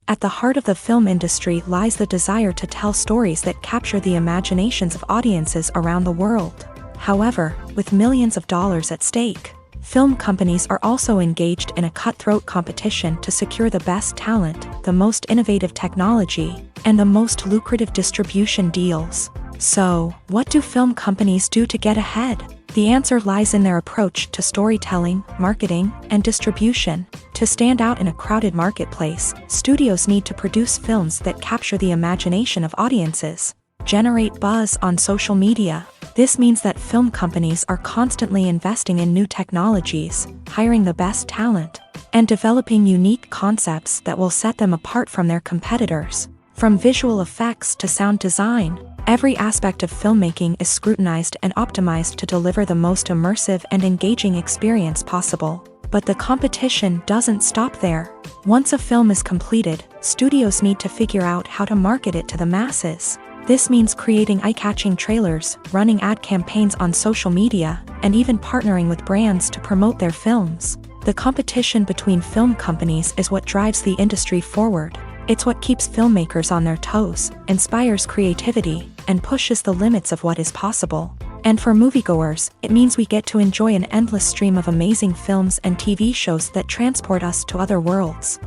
At the heart of the film industry lies the desire to tell stories that capture the imaginations of audiences around the world. However, with millions of dollars at stake, film companies are also engaged in a cutthroat competition to secure the best talent, the most innovative technology, and the most lucrative distribution deals. So, what do film companies do to get ahead? The answer lies in their approach to storytelling, marketing, and distribution. To stand out in a crowded marketplace, studios need to produce films that capture the imagination of audiences, generate buzz on social media. This means that film companies are constantly investing in new technologies, hiring the best talent, and developing unique concepts that will set them apart from their competitors. From visual effects to sound design, every aspect of filmmaking is scrutinized and optimized to deliver the most immersive and engaging experience possible. But the competition doesn't stop there. Once a film is completed, studios need to figure out how to market it to the masses. This means creating eye-catching trailers, running ad campaigns on social media, and even partnering with brands to promote their films. The competition between film companies is what drives the industry forward. It's what keeps filmmakers on their toes, inspires creativity, and pushes the limits of what is possible. And for moviegoers, it means we get to enjoy an endless stream of amazing films and TV shows that transport us to other worlds.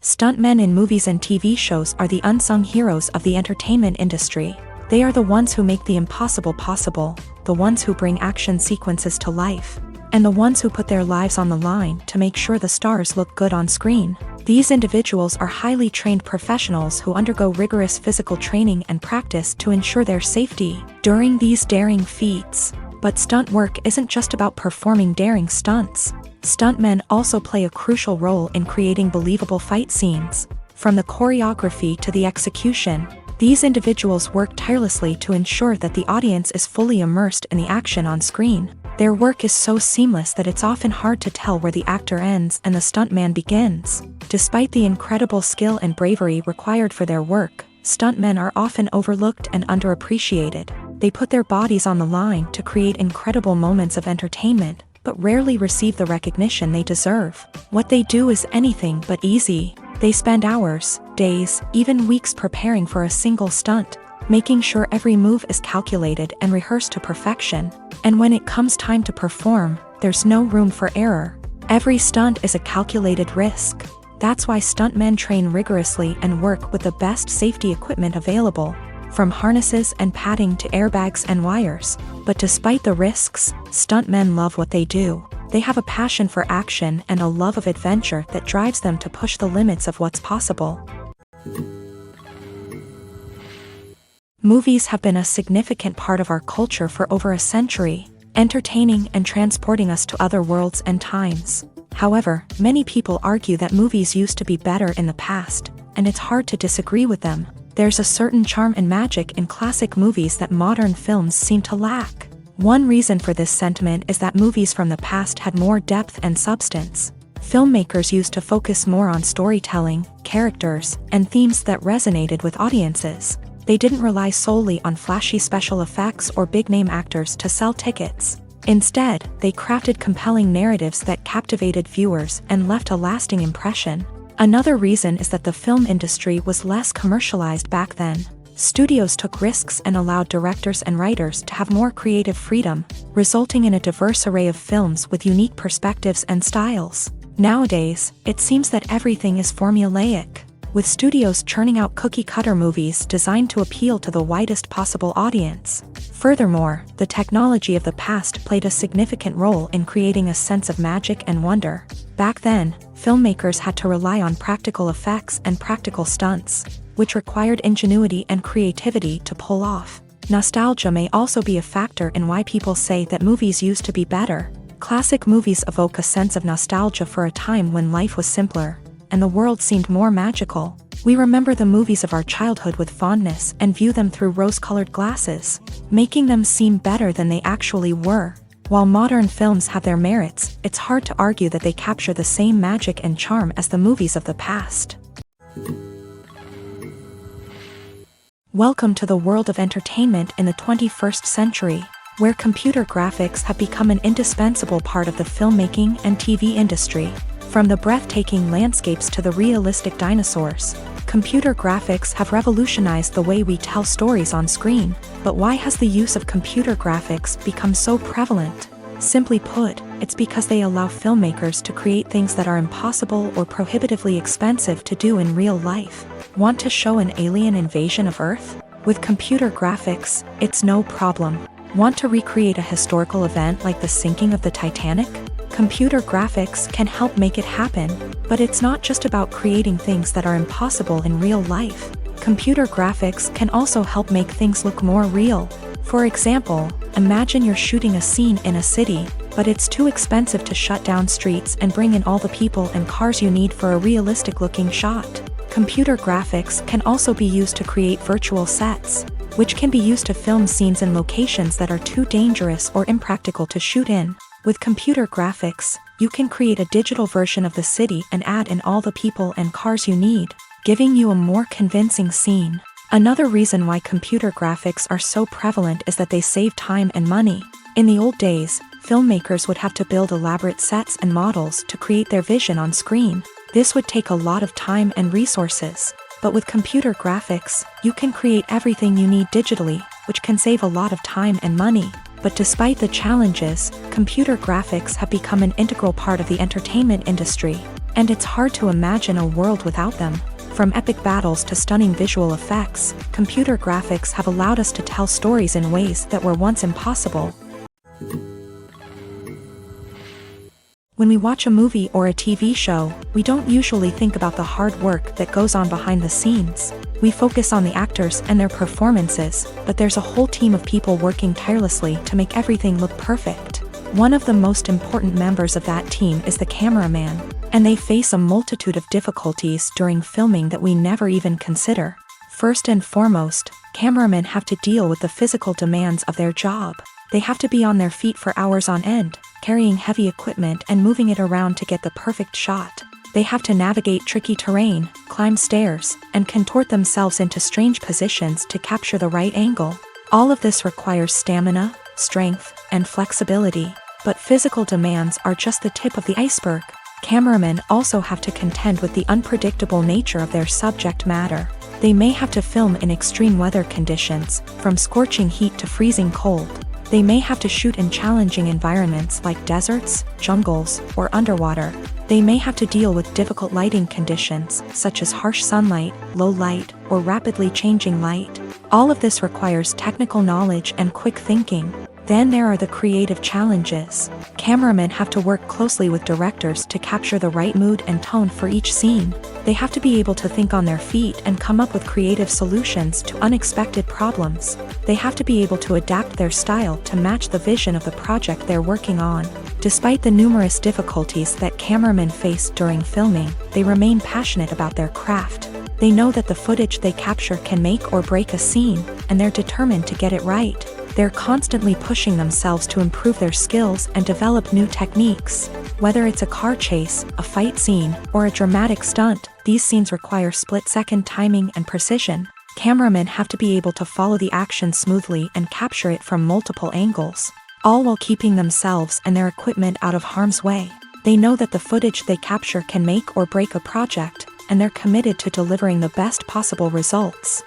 Stuntmen in movies and TV shows are the unsung heroes of the entertainment industry. They are the ones who make the impossible possible, the ones who bring action sequences to life, and the ones who put their lives on the line to make sure the stars look good on screen. These individuals are highly trained professionals who undergo rigorous physical training and practice to ensure their safety during these daring feats. But stunt work isn't just about performing daring stunts. Stuntmen also play a crucial role in creating believable fight scenes. From the choreography to the execution, these individuals work tirelessly to ensure that the audience is fully immersed in the action on screen. Their work is so seamless that it's often hard to tell where the actor ends and the stuntman begins. Despite the incredible skill and bravery required for their work, stuntmen are often overlooked and underappreciated. They put their bodies on the line to create incredible moments of entertainment, but rarely receive the recognition they deserve. What they do is anything but easy. They spend hours, days, even weeks preparing for a single stunt, making sure every move is calculated and rehearsed to perfection. And when it comes time to perform, there's no room for error. Every stunt is a calculated risk. That's why stuntmen train rigorously and work with the best safety equipment available, from harnesses and padding to airbags and wires. But despite the risks, stuntmen love what they do. They have a passion for action and a love of adventure that drives them to push the limits of what's possible. Movies have been a significant part of our culture for over a century, entertaining and transporting us to other worlds and times. However, many people argue that movies used to be better in the past, and it's hard to disagree with them. There's a certain charm and magic in classic movies that modern films seem to lack. One reason for this sentiment is that movies from the past had more depth and substance. Filmmakers used to focus more on storytelling, characters, and themes that resonated with audiences. They didn't rely solely on flashy special effects or big-name actors to sell tickets. Instead, they crafted compelling narratives that captivated viewers and left a lasting impression. Another reason is that the film industry was less commercialized back then. Studios took risks and allowed directors and writers to have more creative freedom, resulting in a diverse array of films with unique perspectives and styles. Nowadays, it seems that everything is formulaic, with studios churning out cookie-cutter movies designed to appeal to the widest possible audience. Furthermore, the technology of the past played a significant role in creating a sense of magic and wonder. Back then, filmmakers had to rely on practical effects and practical stunts, which required ingenuity and creativity to pull off. Nostalgia may also be a factor in why people say that movies used to be better. Classic movies evoke a sense of nostalgia for a time when life was simpler, and the world seemed more magical. We remember the movies of our childhood with fondness and view them through rose-colored glasses, making them seem better than they actually were. While modern films have their merits, it's hard to argue that they capture the same magic and charm as the movies of the past. Welcome to the world of entertainment in the 21st century, where computer graphics have become an indispensable part of the filmmaking and TV industry. From the breathtaking landscapes to the realistic dinosaurs, computer graphics have revolutionized the way we tell stories on screen. But why has the use of computer graphics become so prevalent? Simply put, it's because they allow filmmakers to create things that are impossible or prohibitively expensive to do in real life. Want to show an alien invasion of Earth? With computer graphics, it's no problem. Want to recreate a historical event like the sinking of the Titanic? Computer graphics can help make it happen, but it's not just about creating things that are impossible in real life. Computer graphics can also help make things look more real. For example, imagine you're shooting a scene in a city, but it's too expensive to shut down streets and bring in all the people and cars you need for a realistic-looking shot. Computer graphics can also be used to create virtual sets, which can be used to film scenes in locations that are too dangerous or impractical to shoot in. With computer graphics, you can create a digital version of the city and add in all the people and cars you need, giving you a more convincing scene. Another reason why computer graphics are so prevalent is that they save time and money. In the old days, filmmakers would have to build elaborate sets and models to create their vision on screen. This would take a lot of time and resources. But with computer graphics, you can create everything you need digitally, which can save a lot of time and money. But despite the challenges, computer graphics have become an integral part of the entertainment industry, and it's hard to imagine a world without them. From epic battles to stunning visual effects, computer graphics have allowed us to tell stories in ways that were once impossible. When we watch a movie or a TV show, we don't usually think about the hard work that goes on behind the scenes. We focus on the actors and their performances, but there's a whole team of people working tirelessly to make everything look perfect. One of the most important members of that team is the cameraman, and they face a multitude of difficulties during filming that we never even consider. First and foremost, cameramen have to deal with the physical demands of their job. They have to be on their feet for hours on end, carrying heavy equipment and moving it around to get the perfect shot. They have to navigate tricky terrain, climb stairs, and contort themselves into strange positions to capture the right angle. All of this requires stamina, strength, and flexibility. But physical demands are just the tip of the iceberg. Cameramen also have to contend with the unpredictable nature of their subject matter. They may have to film in extreme weather conditions, from scorching heat to freezing cold. They may have to shoot in challenging environments like deserts, jungles, or underwater. They may have to deal with difficult lighting conditions, such as harsh sunlight, low light, or rapidly changing light. All of this requires technical knowledge and quick thinking. Then there are the creative challenges. Cameramen have to work closely with directors to capture the right mood and tone for each scene. They have to be able to think on their feet and come up with creative solutions to unexpected problems. They have to be able to adapt their style to match the vision of the project they're working on. Despite the numerous difficulties that cameramen face during filming, they remain passionate about their craft. They know that the footage they capture can make or break a scene, and they're determined to get it right. They're constantly pushing themselves to improve their skills and develop new techniques. Whether it's a car chase, a fight scene, or a dramatic stunt, these scenes require split-second timing and precision. Cameramen have to be able to follow the action smoothly and capture it from multiple angles, all while keeping themselves and their equipment out of harm's way. They know that the footage they capture can make or break a project, and they're committed to delivering the best possible results.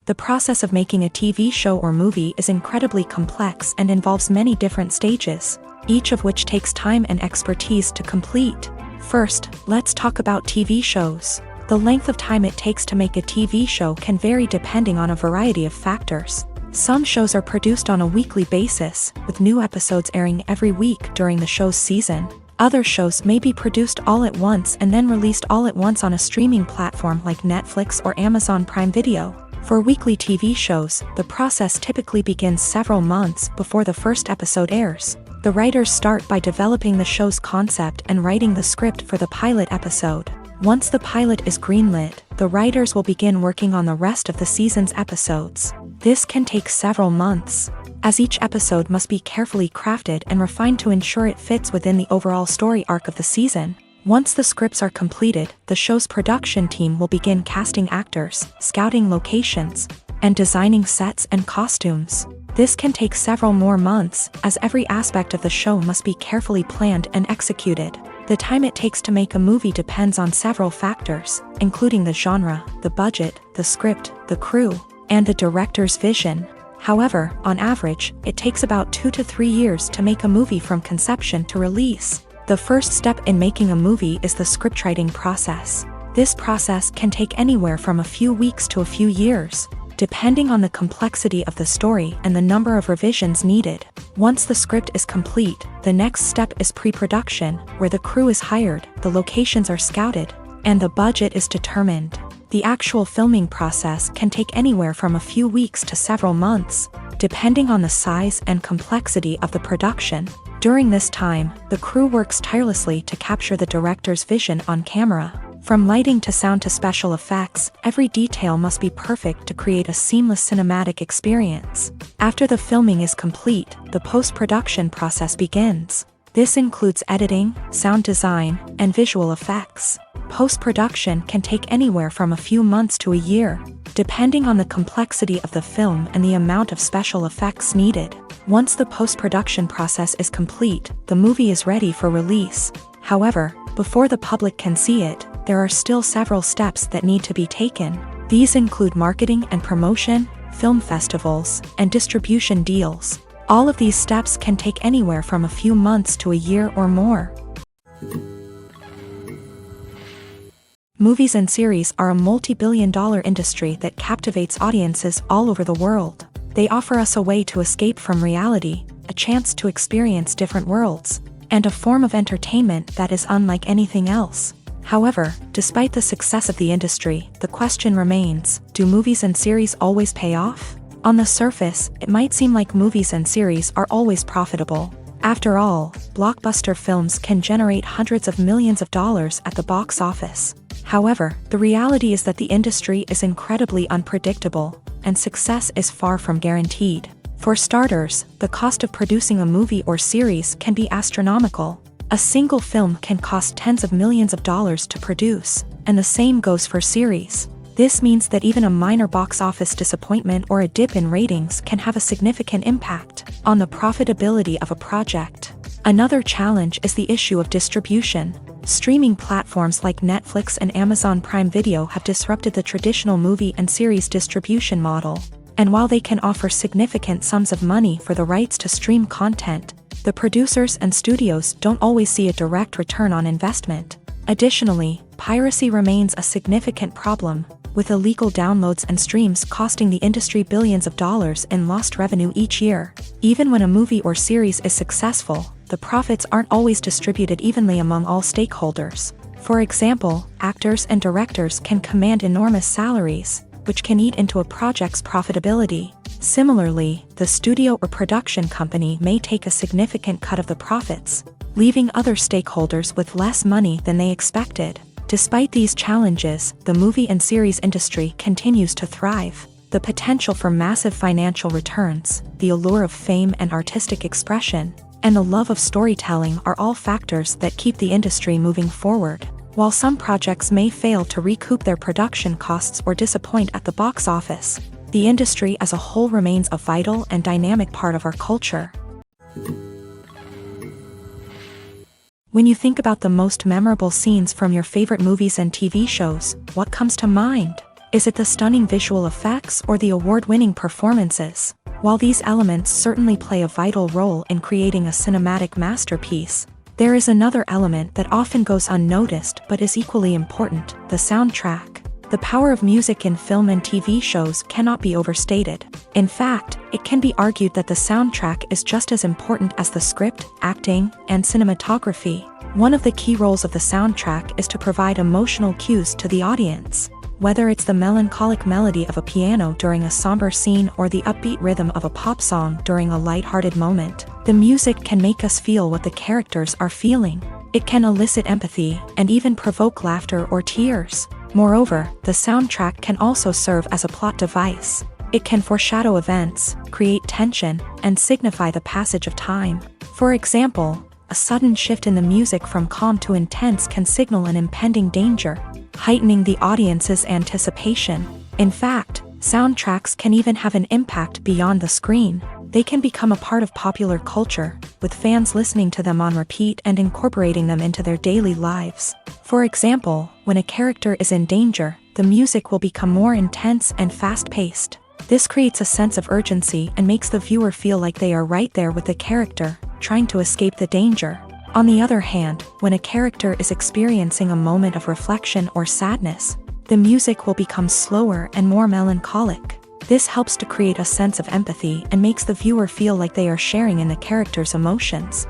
The process of making a TV show or movie is incredibly complex and involves many different stages, each of which takes time and expertise to complete. First, let's talk about TV shows. The length of time it takes to make a TV show can vary depending on a variety of factors. Some shows are produced on a weekly basis, with new episodes airing every week during the show's season. Other shows may be produced all at once and then released all at once on a streaming platform like Netflix or Amazon Prime Video. For weekly TV shows, the process typically begins several months before the first episode airs. The writers start by developing the show's concept and writing the script for the pilot episode. Once the pilot is greenlit, the writers will begin working on the rest of the season's episodes. This can take several months, as each episode must be carefully crafted and refined to ensure it fits within the overall story arc of the season. Once the scripts are completed, the show's production team will begin casting actors, scouting locations, and designing sets and costumes. This can take several more months, as every aspect of the show must be carefully planned and executed. The time it takes to make a movie depends on several factors, including the genre, the budget, the script, the crew, and the director's vision. However, on average, it takes about 2 to 3 years to make a movie from conception to release. The first step in making a movie is the scriptwriting process. This process can take anywhere from a few weeks to a few years, depending on the complexity of the story and the number of revisions needed. Once the script is complete, the next step is pre-production, where the crew is hired, the locations are scouted, and the budget is determined. The actual filming process can take anywhere from a few weeks to several months, depending on the size and complexity of the production. During this time, the crew works tirelessly to capture the director's vision on camera. From lighting to sound to special effects, every detail must be perfect to create a seamless cinematic experience. After the filming is complete, the post-production process begins. This includes editing, sound design, and visual effects. Post-production can take anywhere from a few months to a year, depending on the complexity of the film and the amount of special effects needed. Once the post-production process is complete, the movie is ready for release. However, before the public can see it, there are still several steps that need to be taken. These include marketing and promotion, film festivals, and distribution deals. All of these steps can take anywhere from a few months to a year or more. Movies and series are a multi-billion-dollar industry that captivates audiences all over the world. They offer us a way to escape from reality, a chance to experience different worlds, and a form of entertainment that is unlike anything else. However, despite the success of the industry, the question remains, do movies and series always pay off? On the surface, it might seem like movies and series are always profitable. After all, blockbuster films can generate hundreds of millions of dollars at the box office. However, the reality is that the industry is incredibly unpredictable, and success is far from guaranteed. For starters, the cost of producing a movie or series can be astronomical. A single film can cost tens of millions of dollars to produce, and the same goes for series. This means that even a minor box office disappointment or a dip in ratings can have a significant impact on the profitability of a project. Another challenge is the issue of distribution. Streaming platforms like Netflix and Amazon Prime Video have disrupted the traditional movie and series distribution model. And while they can offer significant sums of money for the rights to stream content, the producers and studios don't always see a direct return on investment. Additionally, piracy remains a significant problem, with illegal downloads and streams costing the industry billions of dollars in lost revenue each year. Even when a movie or series is successful, the profits aren't always distributed evenly among all stakeholders. For example, actors and directors can command enormous salaries, which can eat into a project's profitability. Similarly, the studio or production company may take a significant cut of the profits, leaving other stakeholders with less money than they expected. Despite these challenges, the movie and series industry continues to thrive. The potential for massive financial returns, the allure of fame and artistic expression, and the love of storytelling are all factors that keep the industry moving forward. While some projects may fail to recoup their production costs or disappoint at the box office, the industry as a whole remains a vital and dynamic part of our culture. When you think about the most memorable scenes from your favorite movies and TV shows, what comes to mind? Is it the stunning visual effects or the award-winning performances? While these elements certainly play a vital role in creating a cinematic masterpiece, there is another element that often goes unnoticed but is equally important: the soundtrack. The power of music in film and TV shows cannot be overstated. In fact, it can be argued that the soundtrack is just as important as the script, acting, and cinematography. One of the key roles of the soundtrack is to provide emotional cues to the audience. Whether it's the melancholic melody of a piano during a somber scene or the upbeat rhythm of a pop song during a lighthearted moment, the music can make us feel what the characters are feeling. It can elicit empathy and even provoke laughter or tears. Moreover, the soundtrack can also serve as a plot device. It can foreshadow events, create tension, and signify the passage of time. For example, a sudden shift in the music from calm to intense can signal an impending danger, heightening the audience's anticipation. In fact, soundtracks can even have an impact beyond the screen. They can become a part of popular culture, with fans listening to them on repeat and incorporating them into their daily lives. For example, when a character is in danger, the music will become more intense and fast-paced. This creates a sense of urgency and makes the viewer feel like they are right there with the character, trying to escape the danger. On the other hand, when a character is experiencing a moment of reflection or sadness, the music will become slower and more melancholic. This helps to create a sense of empathy and makes the viewer feel like they are sharing in the character's emotions.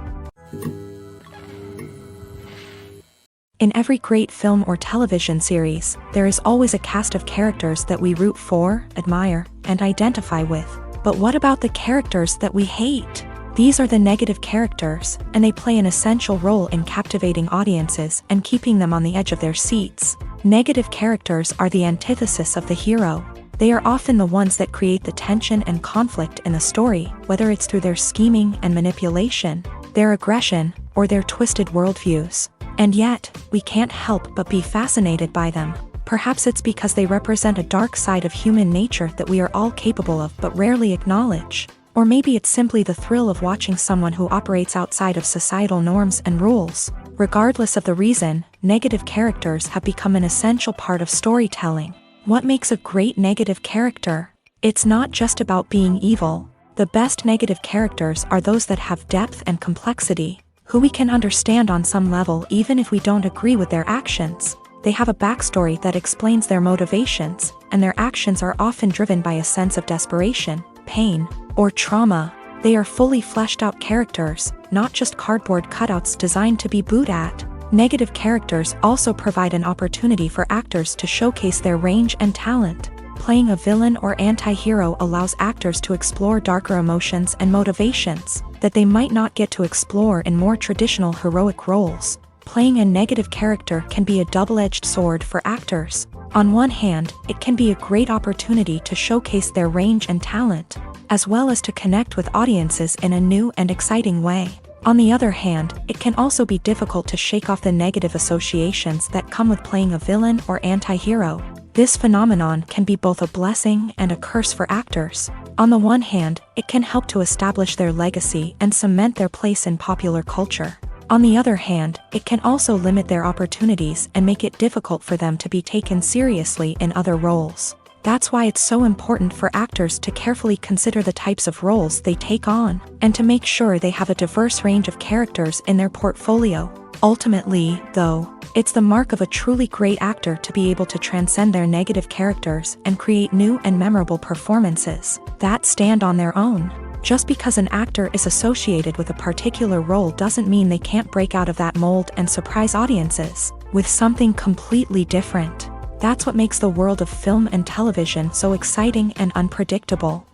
In every great film or television series, there is always a cast of characters that we root for, admire, and identify with. But what about the characters that we hate? These are the negative characters, and they play an essential role in captivating audiences and keeping them on the edge of their seats. Negative characters are the antithesis of the hero. They are often the ones that create the tension and conflict in the story, whether it's through their scheming and manipulation, their aggression, or their twisted worldviews. And yet, we can't help but be fascinated by them. Perhaps it's because they represent a dark side of human nature that we are all capable of but rarely acknowledge. Or maybe it's simply the thrill of watching someone who operates outside of societal norms and rules. Regardless of the reason, negative characters have become an essential part of storytelling. What makes a great negative character? It's not just about being evil. The best negative characters are those that have depth and complexity, who we can understand on some level even if we don't agree with their actions. They have a backstory that explains their motivations, and their actions are often driven by a sense of desperation, pain, or trauma. They are fully fleshed out characters, not just cardboard cutouts designed to be booed at. Negative characters also provide an opportunity for actors to showcase their range and talent. Playing a villain or anti-hero allows actors to explore darker emotions and motivations that they might not get to explore in more traditional heroic roles. Playing a negative character can be a double-edged sword for actors. On one hand, it can be a great opportunity to showcase their range and talent, as well as to connect with audiences in a new and exciting way. On the other hand, it can also be difficult to shake off the negative associations that come with playing a villain or anti-hero. This phenomenon can be both a blessing and a curse for actors. On the one hand, it can help to establish their legacy and cement their place in popular culture. On the other hand, it can also limit their opportunities and make it difficult for them to be taken seriously in other roles. That's why it's so important for actors to carefully consider the types of roles they take on, and to make sure they have a diverse range of characters in their portfolio. Ultimately, though, it's the mark of a truly great actor to be able to transcend their negative characters and create new and memorable performances that stand on their own. Just because an actor is associated with a particular role doesn't mean they can't break out of that mold and surprise audiences with something completely different. That's what makes the world of film and television so exciting and unpredictable.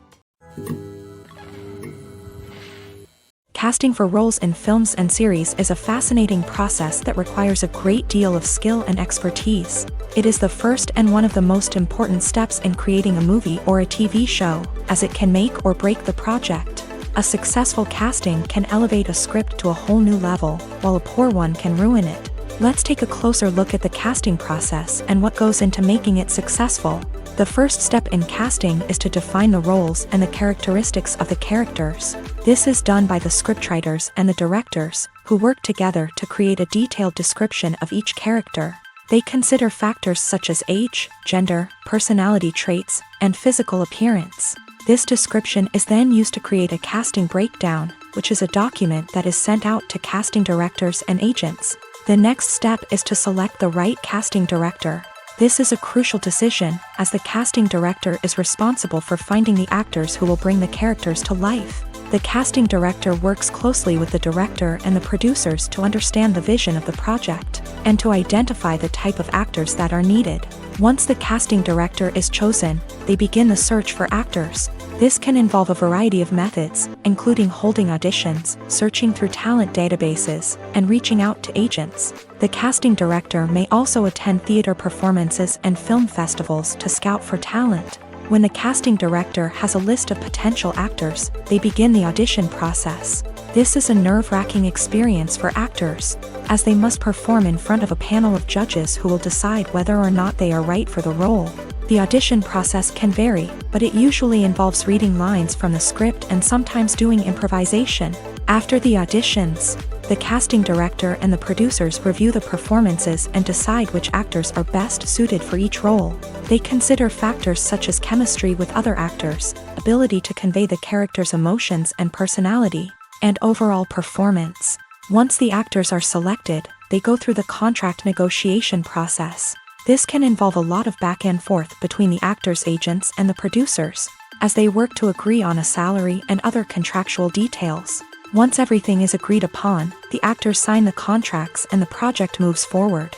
Casting for roles in films and series is a fascinating process that requires a great deal of skill and expertise. It is the first and one of the most important steps in creating a movie or a TV show, as it can make or break the project. A successful casting can elevate a script to a whole new level, while a poor one can ruin it. Let's take a closer look at the casting process and what goes into making it successful. The first step in casting is to define the roles and the characteristics of the characters. This is done by the scriptwriters and the directors, who work together to create a detailed description of each character. They consider factors such as age, gender, personality traits, and physical appearance. This description is then used to create a casting breakdown, which is a document that is sent out to casting directors and agents. The next step is to select the right casting director. This is a crucial decision, as the casting director is responsible for finding the actors who will bring the characters to life. The casting director works closely with the director and the producers to understand the vision of the project, and to identify the type of actors that are needed. Once the casting director is chosen, they begin the search for actors. This can involve a variety of methods, including holding auditions, searching through talent databases, and reaching out to agents. The casting director may also attend theater performances and film festivals to scout for talent. When the casting director has a list of potential actors, they begin the audition process. This is a nerve-wracking experience for actors, as they must perform in front of a panel of judges who will decide whether or not they are right for the role. The audition process can vary, but it usually involves reading lines from the script and sometimes doing improvisation. After the auditions, the casting director and the producers review the performances and decide which actors are best suited for each role. They consider factors such as chemistry with other actors, ability to convey the character's emotions and personality, and overall performance. Once the actors are selected, they go through the contract negotiation process. This can involve a lot of back and forth between the actors' agents and the producers, as they work to agree on a salary and other contractual details. Once everything is agreed upon, the actors sign the contracts and the project moves forward.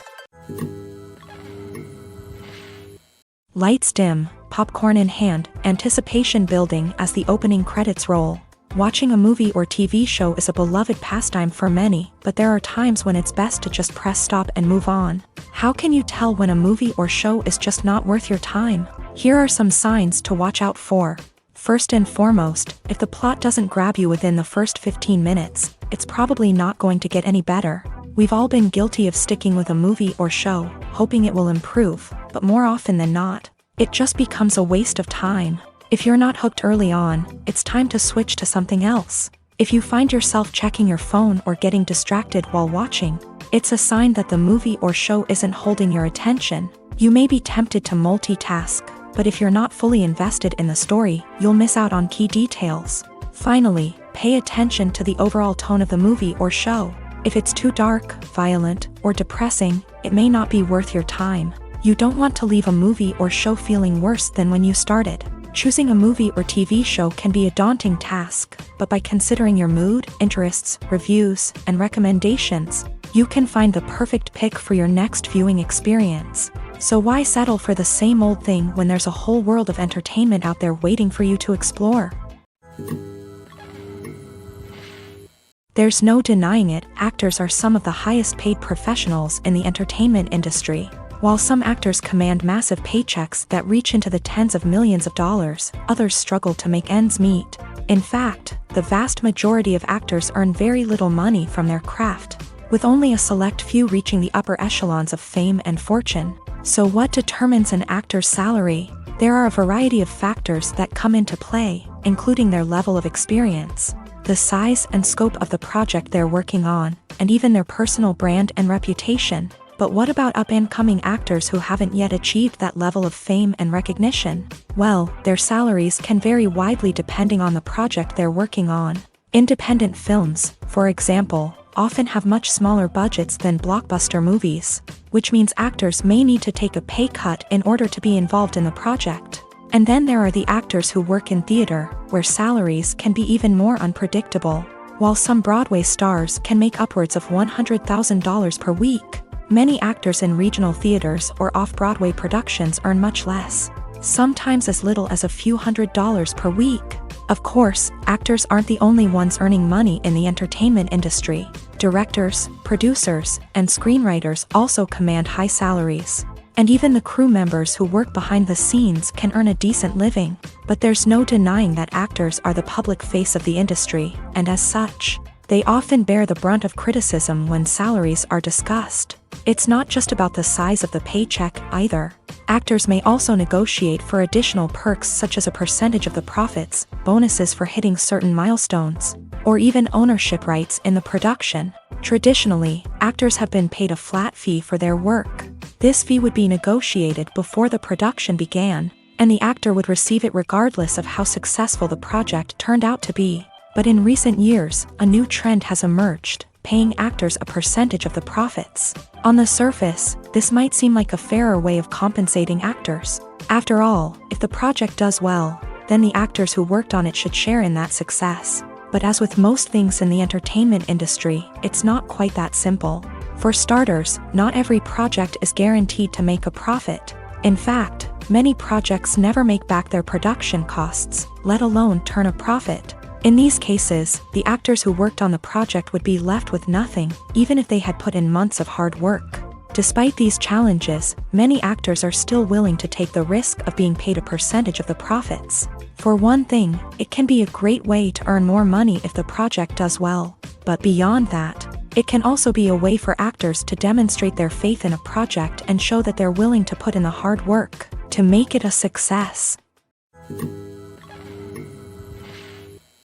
Lights dim, popcorn in hand, anticipation building as the opening credits roll. Watching a movie or TV show is a beloved pastime for many, but there are times when it's best to just press stop and move on. How can you tell when a movie or show is just not worth your time? Here are some signs to watch out for. First and foremost, if the plot doesn't grab you within the first 15 minutes, it's probably not going to get any better. We've all been guilty of sticking with a movie or show, hoping it will improve, but more often than not, it just becomes a waste of time. If you're not hooked early on, it's time to switch to something else. If you find yourself checking your phone or getting distracted while watching, it's a sign that the movie or show isn't holding your attention. You may be tempted to multitask, but if you're not fully invested in the story, you'll miss out on key details. Finally, pay attention to the overall tone of the movie or show. If it's too dark, violent, or depressing, it may not be worth your time. You don't want to leave a movie or show feeling worse than when you started. Choosing a movie or TV show can be a daunting task, but by considering your mood, interests, reviews, and recommendations, you can find the perfect pick for your next viewing experience. So why settle for the same old thing when there's a whole world of entertainment out there waiting for you to explore? There's no denying it, actors are some of the highest paid professionals in the entertainment industry. While some actors command massive paychecks that reach into the tens of millions of dollars, others struggle to make ends meet. In fact, the vast majority of actors earn very little money from their craft, with only a select few reaching the upper echelons of fame and fortune. So what determines an actor's salary? There are a variety of factors that come into play, including their level of experience, the size and scope of the project they're working on, and even their personal brand and reputation. But what about up-and-coming actors who haven't yet achieved that level of fame and recognition? Well, their salaries can vary widely depending on the project they're working on. Independent films, for example, often have much smaller budgets than blockbuster movies, which means actors may need to take a pay cut in order to be involved in the project. And then there are the actors who work in theater, where salaries can be even more unpredictable. While some Broadway stars can make upwards of $100,000 per week, many actors in regional theaters or off-Broadway productions earn much less, sometimes as little as a few $100s per week. Of course, actors aren't the only ones earning money in the entertainment industry. Directors, producers, and screenwriters also command high salaries. And even the crew members who work behind the scenes can earn a decent living. But there's no denying that actors are the public face of the industry, and as such, they often bear the brunt of criticism when salaries are discussed. It's not just about the size of the paycheck either. Actors may also negotiate for additional perks such as a percentage of the profits, bonuses for hitting certain milestones, or even ownership rights in the production. Traditionally, actors have been paid a flat fee for their work. This fee would be negotiated before the production began, and the actor would receive it regardless of how successful the project turned out to be. But in recent years, a new trend has emerged, paying actors a percentage of the profits. On the surface, this might seem like a fairer way of compensating actors. After all, if the project does well, then the actors who worked on it should share in that success. But as with most things in the entertainment industry, it's not quite that simple. For starters, not every project is guaranteed to make a profit. In fact, many projects never make back their production costs, let alone turn a profit. In these cases, the actors who worked on the project would be left with nothing, even if they had put in months of hard work. Despite these challenges, many actors are still willing to take the risk of being paid a percentage of the profits. For one thing, it can be a great way to earn more money if the project does well. But beyond that, it can also be a way for actors to demonstrate their faith in a project and show that they're willing to put in the hard work to make it a success.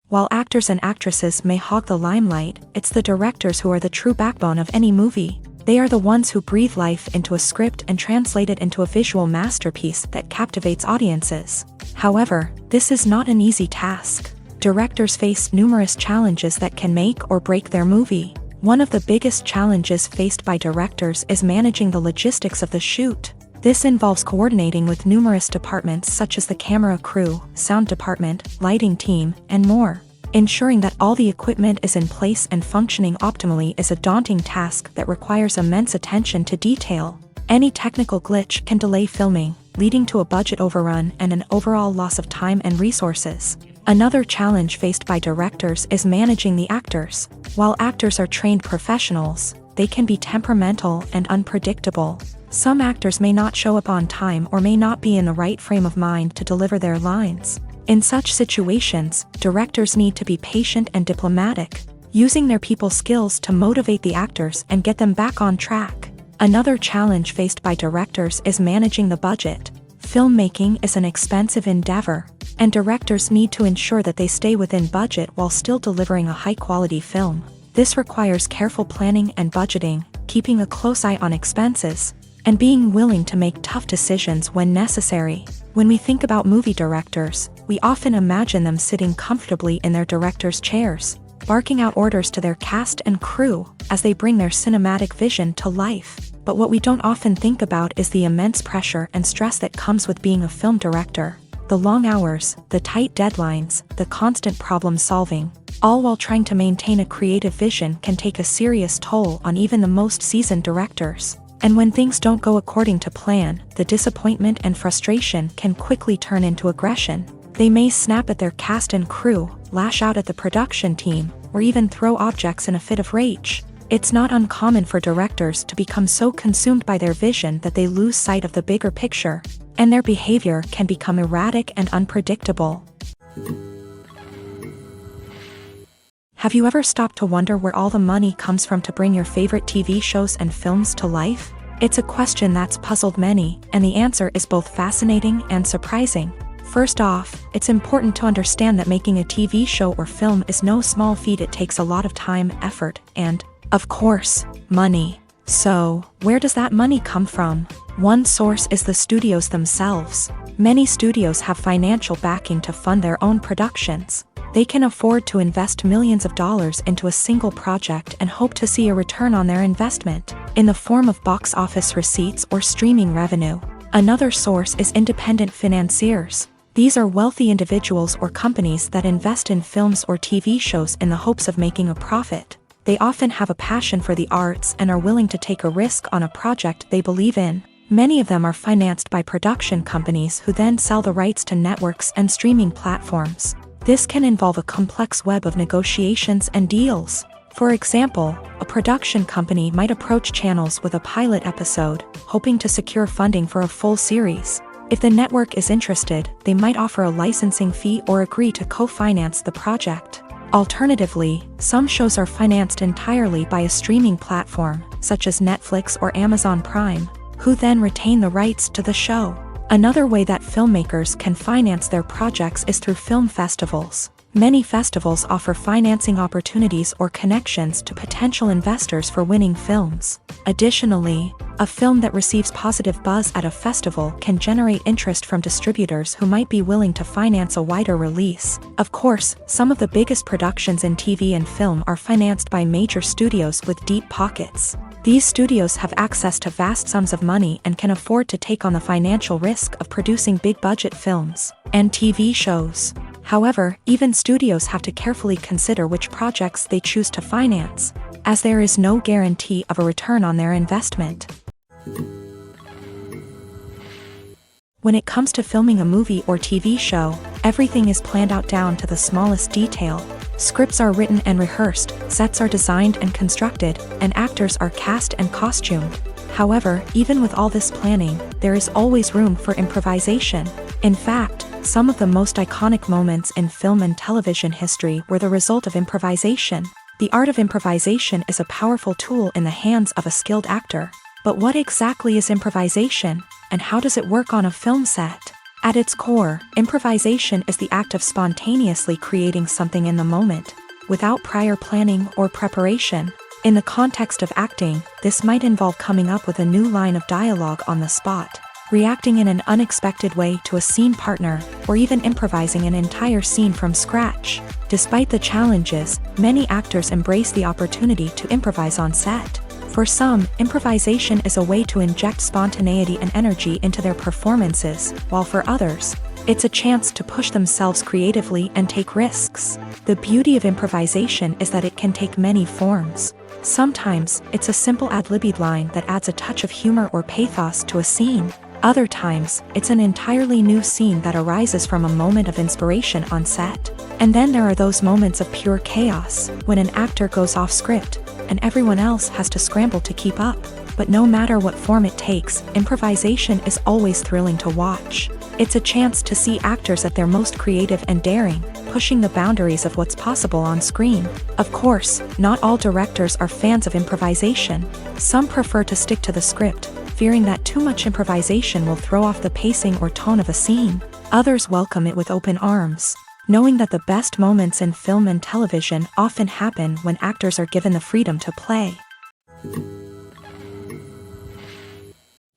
While actors and actresses may hog the limelight, it's the directors who are the true backbone of any movie. They are the ones who breathe life into a script and translate it into a visual masterpiece that captivates audiences. However, this is not an easy task. Directors face numerous challenges that can make or break their movie. One of the biggest challenges faced by directors is managing the logistics of the shoot. This involves coordinating with numerous departments such as the camera crew, sound department, lighting team, and more. Ensuring that all the equipment is in place and functioning optimally is a daunting task that requires immense attention to detail. Any technical glitch can delay filming, leading to a budget overrun and an overall loss of time and resources. Another challenge faced by directors is managing the actors. While actors are trained professionals, they can be temperamental and unpredictable. Some actors may not show up on time or may not be in the right frame of mind to deliver their lines. In such situations, directors need to be patient and diplomatic, using their people skills to motivate the actors and get them back on track. Another challenge faced by directors is managing the budget. Filmmaking is an expensive endeavor, and directors need to ensure that they stay within budget while still delivering a high-quality film. This requires careful planning and budgeting, keeping a close eye on expenses, and being willing to make tough decisions when necessary. When we think about movie directors, we often imagine them sitting comfortably in their director's chairs, barking out orders to their cast and crew as they bring their cinematic vision to life. But what we don't often think about is the immense pressure and stress that comes with being a film director. The long hours, the tight deadlines, the constant problem solving, all while trying to maintain a creative vision can take a serious toll on even the most seasoned directors. And when things don't go according to plan, the disappointment and frustration can quickly turn into aggression. They may snap at their cast and crew, lash out at the production team, or even throw objects in a fit of rage. It's not uncommon for directors to become so consumed by their vision that they lose sight of the bigger picture, and their behavior can become erratic and unpredictable. Have you ever stopped to wonder where all the money comes from to bring your favorite TV shows and films to life? It's a question that's puzzled many, and the answer is both fascinating and surprising. First off, it's important to understand that making a TV show or film is no small feat. It takes a lot of time, effort, and, of course, money. So, where does that money come from? One source is the studios themselves. Many studios have financial backing to fund their own productions. They can afford to invest millions of dollars into a single project and hope to see a return on their investment, in the form of box office receipts or streaming revenue. Another source is independent financiers. These are wealthy individuals or companies that invest in films or TV shows in the hopes of making a profit. They often have a passion for the arts and are willing to take a risk on a project they believe in. Many of them are financed by production companies who then sell the rights to networks and streaming platforms. This can involve a complex web of negotiations and deals. For example, a production company might approach channels with a pilot episode, hoping to secure funding for a full series. If the network is interested, they might offer a licensing fee or agree to co-finance the project. Alternatively, some shows are financed entirely by a streaming platform, such as Netflix or Amazon Prime, who then retain the rights to the show. Another way that filmmakers can finance their projects is through film festivals. Many festivals offer financing opportunities or connections to potential investors for winning films. Additionally, a film that receives positive buzz at a festival can generate interest from distributors who might be willing to finance a wider release. Of course, some of the biggest productions in TV and film are financed by major studios with deep pockets. These studios have access to vast sums of money and can afford to take on the financial risk of producing big-budget films and TV shows. However, even studios have to carefully consider which projects they choose to finance, as there is no guarantee of a return on their investment. When it comes to filming a movie or TV show, everything is planned out down to the smallest detail. Scripts are written and rehearsed, sets are designed and constructed, and actors are cast and costumed. However, even with all this planning, there is always room for improvisation. In fact, some of the most iconic moments in film and television history were the result of improvisation. The art of improvisation is a powerful tool in the hands of a skilled actor. But what exactly is improvisation, and how does it work on a film set? At its core, improvisation is the act of spontaneously creating something in the moment, without prior planning or preparation. In the context of acting, this might involve coming up with a new line of dialogue on the spot, reacting in an unexpected way to a scene partner, or even improvising an entire scene from scratch. Despite the challenges, many actors embrace the opportunity to improvise on set. For some, improvisation is a way to inject spontaneity and energy into their performances, while for others, it's a chance to push themselves creatively and take risks. The beauty of improvisation is that it can take many forms. Sometimes, it's a simple ad-libbed line that adds a touch of humor or pathos to a scene. Other times, it's an entirely new scene that arises from a moment of inspiration on set. And then there are those moments of pure chaos, when an actor goes off script, and everyone else has to scramble to keep up. But no matter what form it takes, improvisation is always thrilling to watch. It's a chance to see actors at their most creative and daring, pushing the boundaries of what's possible on screen. Of course, not all directors are fans of improvisation. Some prefer to stick to the script, fearing that too much improvisation will throw off the pacing or tone of a scene. Others welcome it with open arms, knowing that the best moments in film and television often happen when actors are given the freedom to play.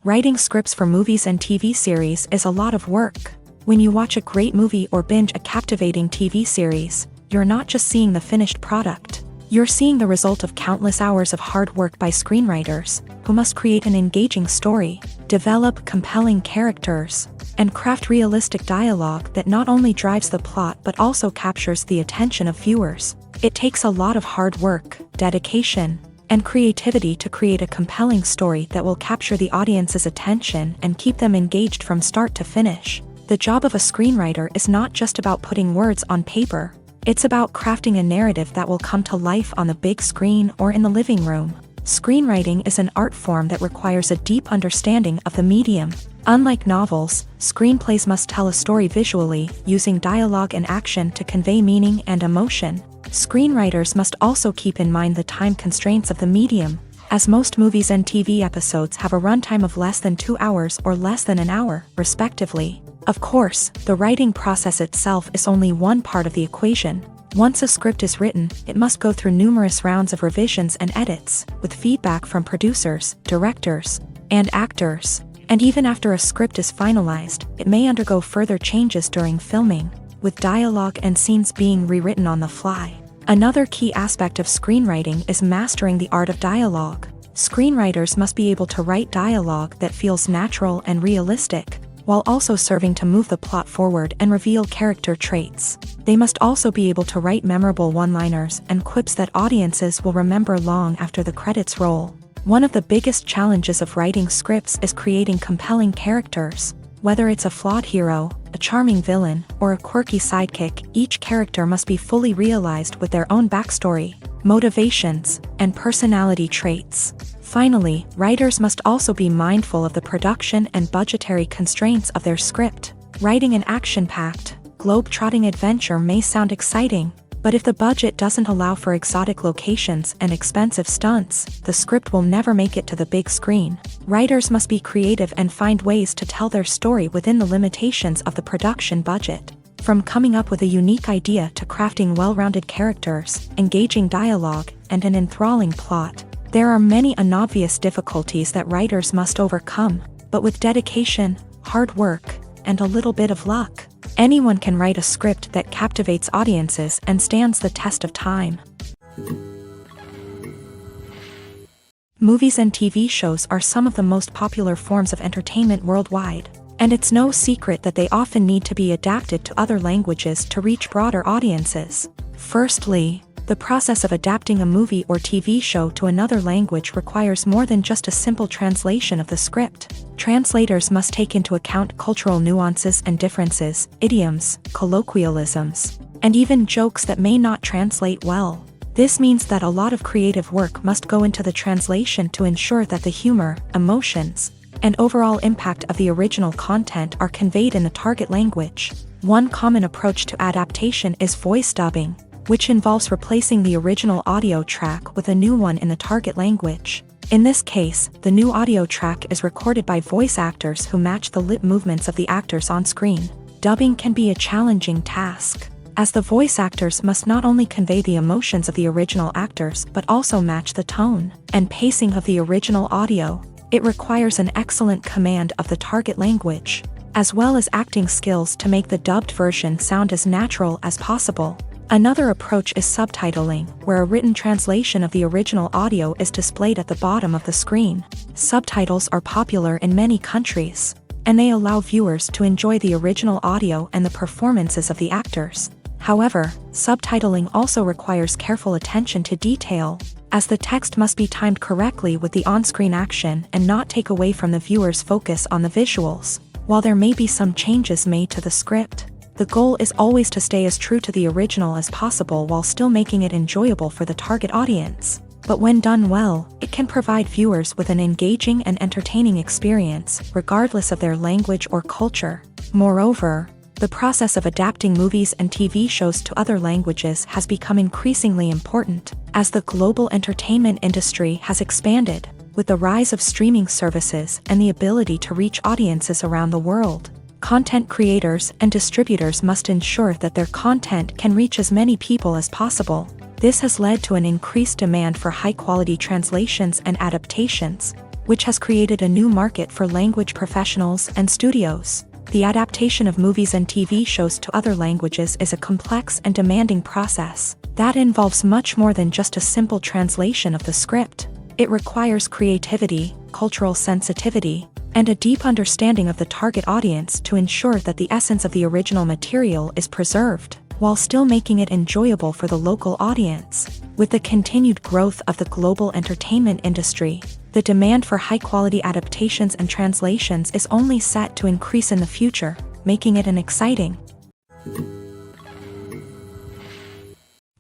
Writing scripts for movies and TV series is a lot of work. When you watch a great movie or binge a captivating TV series, you're not just seeing the finished product. You're seeing the result of countless hours of hard work by screenwriters, who must create an engaging story, develop compelling characters, and craft realistic dialogue that not only drives the plot but also captures the attention of viewers. It takes a lot of hard work, dedication, and creativity to create a compelling story that will capture the audience's attention and keep them engaged from start to finish. The job of a screenwriter is not just about putting words on paper. It's about crafting a narrative that will come to life on the big screen or in the living room. Screenwriting is an art form that requires a deep understanding of the medium. Unlike novels, screenplays must tell a story visually, using dialogue and action to convey meaning and emotion. Screenwriters must also keep in mind the time constraints of the medium, as most movies and TV episodes have a runtime of less than 2 hours or less than an hour, respectively. Of course, the writing process itself is only one part of the equation. Once a script is written, it must go through numerous rounds of revisions and edits, with feedback from producers, directors, and actors. And even after a script is finalized, it may undergo further changes during filming, with dialogue and scenes being rewritten on the fly. Another key aspect of screenwriting is mastering the art of dialogue. Screenwriters must be able to write dialogue that feels natural and realistic, while also serving to move the plot forward and reveal character traits. They must also be able to write memorable one-liners and quips that audiences will remember long after the credits roll. One of the biggest challenges of writing scripts is creating compelling characters. Whether it's a flawed hero, a charming villain, or a quirky sidekick, each character must be fully realized with their own backstory, motivations, and personality traits. Finally, writers must also be mindful of the production and budgetary constraints of their script. Writing an action-packed, globe-trotting adventure may sound exciting, but if the budget doesn't allow for exotic locations and expensive stunts, the script will never make it to the big screen. Writers must be creative and find ways to tell their story within the limitations of the production budget. From coming up with a unique idea to crafting well-rounded characters, engaging dialogue, and an enthralling plot, there are many unobvious difficulties that writers must overcome, but with dedication, hard work, and a little bit of luck, anyone can write a script that captivates audiences and stands the test of time. Movies and TV shows are some of the most popular forms of entertainment worldwide, and it's no secret that they often need to be adapted to other languages to reach broader audiences. Firstly, the process of adapting a movie or TV show to another language requires more than just a simple translation of the script. Translators must take into account cultural nuances and differences, idioms, colloquialisms, and even jokes that may not translate well. This means that a lot of creative work must go into the translation to ensure that the humor, emotions, and overall impact of the original content are conveyed in the target language. One common approach to adaptation is voice dubbing, which involves replacing the original audio track with a new one in the target language. In this case, the new audio track is recorded by voice actors who match the lip movements of the actors on screen. Dubbing can be a challenging task, as the voice actors must not only convey the emotions of the original actors but also match the tone and pacing of the original audio. It requires an excellent command of the target language, as well as acting skills to make the dubbed version sound as natural as possible. Another approach is subtitling, where a written translation of the original audio is displayed at the bottom of the screen. Subtitles are popular in many countries, and they allow viewers to enjoy the original audio and the performances of the actors. However, subtitling also requires careful attention to detail, as the text must be timed correctly with the on-screen action and not take away from the viewer's focus on the visuals. While there may be some changes made to the script, the goal is always to stay as true to the original as possible while still making it enjoyable for the target audience. But when done well, it can provide viewers with an engaging and entertaining experience, regardless of their language or culture. Moreover, the process of adapting movies and TV shows to other languages has become increasingly important, as the global entertainment industry has expanded, with the rise of streaming services and the ability to reach audiences around the world. Content creators and distributors must ensure that their content can reach as many people as possible. This has led to an increased demand for high-quality translations and adaptations, which has created a new market for language professionals and studios. The adaptation of movies and TV shows to other languages is a complex and demanding process that involves much more than just a simple translation of the script. It requires creativity, cultural sensitivity, and a deep understanding of the target audience to ensure that the essence of the original material is preserved, while still making it enjoyable for the local audience. With the continued growth of the global entertainment industry, the demand for high-quality adaptations and translations is only set to increase in the future, making it an exciting.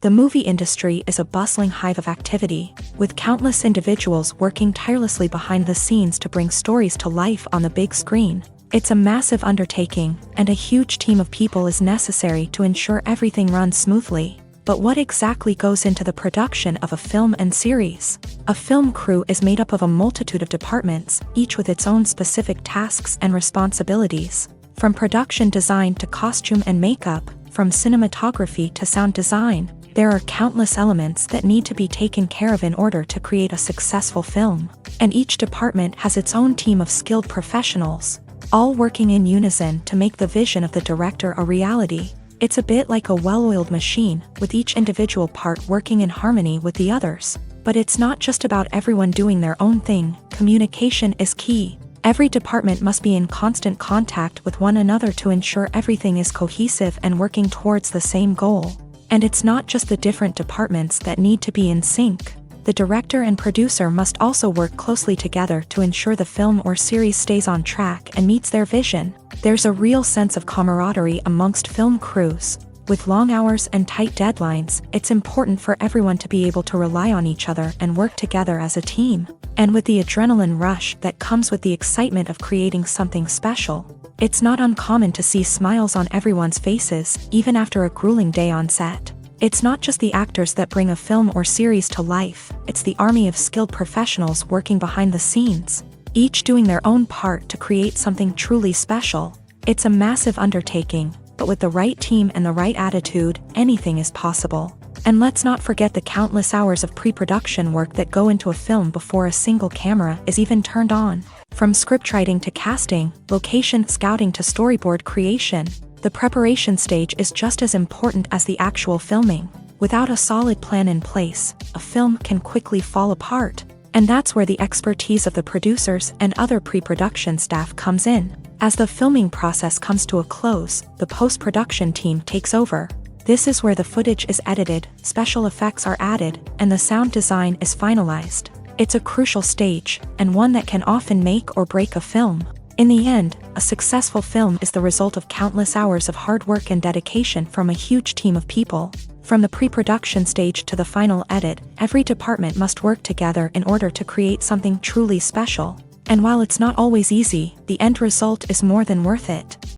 The movie industry is a bustling hive of activity, with countless individuals working tirelessly behind the scenes to bring stories to life on the big screen. It's a massive undertaking, and a huge team of people is necessary to ensure everything runs smoothly. But what exactly goes into the production of a film and series? A film crew is made up of a multitude of departments, each with its own specific tasks and responsibilities. From production design to costume and makeup, from cinematography to sound design, there are countless elements that need to be taken care of in order to create a successful film. And each department has its own team of skilled professionals, all working in unison to make the vision of the director a reality. It's a bit like a well-oiled machine, with each individual part working in harmony with the others. But it's not just about everyone doing their own thing. Communication is key. Every department must be in constant contact with one another to ensure everything is cohesive and working towards the same goal. And it's not just the different departments that need to be in sync. The director and producer must also work closely together to ensure the film or series stays on track and meets their vision. There's a real sense of camaraderie amongst film crews. With long hours and tight deadlines, it's important for everyone to be able to rely on each other and work together as a team. And with the adrenaline rush that comes with the excitement of creating something special, it's not uncommon to see smiles on everyone's faces, even after a grueling day on set. It's not just the actors that bring a film or series to life, it's the army of skilled professionals working behind the scenes, each doing their own part to create something truly special. It's a massive undertaking, but with the right team and the right attitude, anything is possible. And let's not forget the countless hours of pre-production work that go into a film before a single camera is even turned on. From scriptwriting to casting, location scouting to storyboard creation, the preparation stage is just as important as the actual filming. Without a solid plan in place, a film can quickly fall apart. And that's where the expertise of the producers and other pre-production staff comes in. As the filming process comes to a close, the post-production team takes over. This is where the footage is edited, special effects are added, and the sound design is finalized. It's a crucial stage, and one that can often make or break a film. In the end, a successful film is the result of countless hours of hard work and dedication from a huge team of people. From the pre-production stage to the final edit, every department must work together in order to create something truly special. And while it's not always easy, the end result is more than worth it.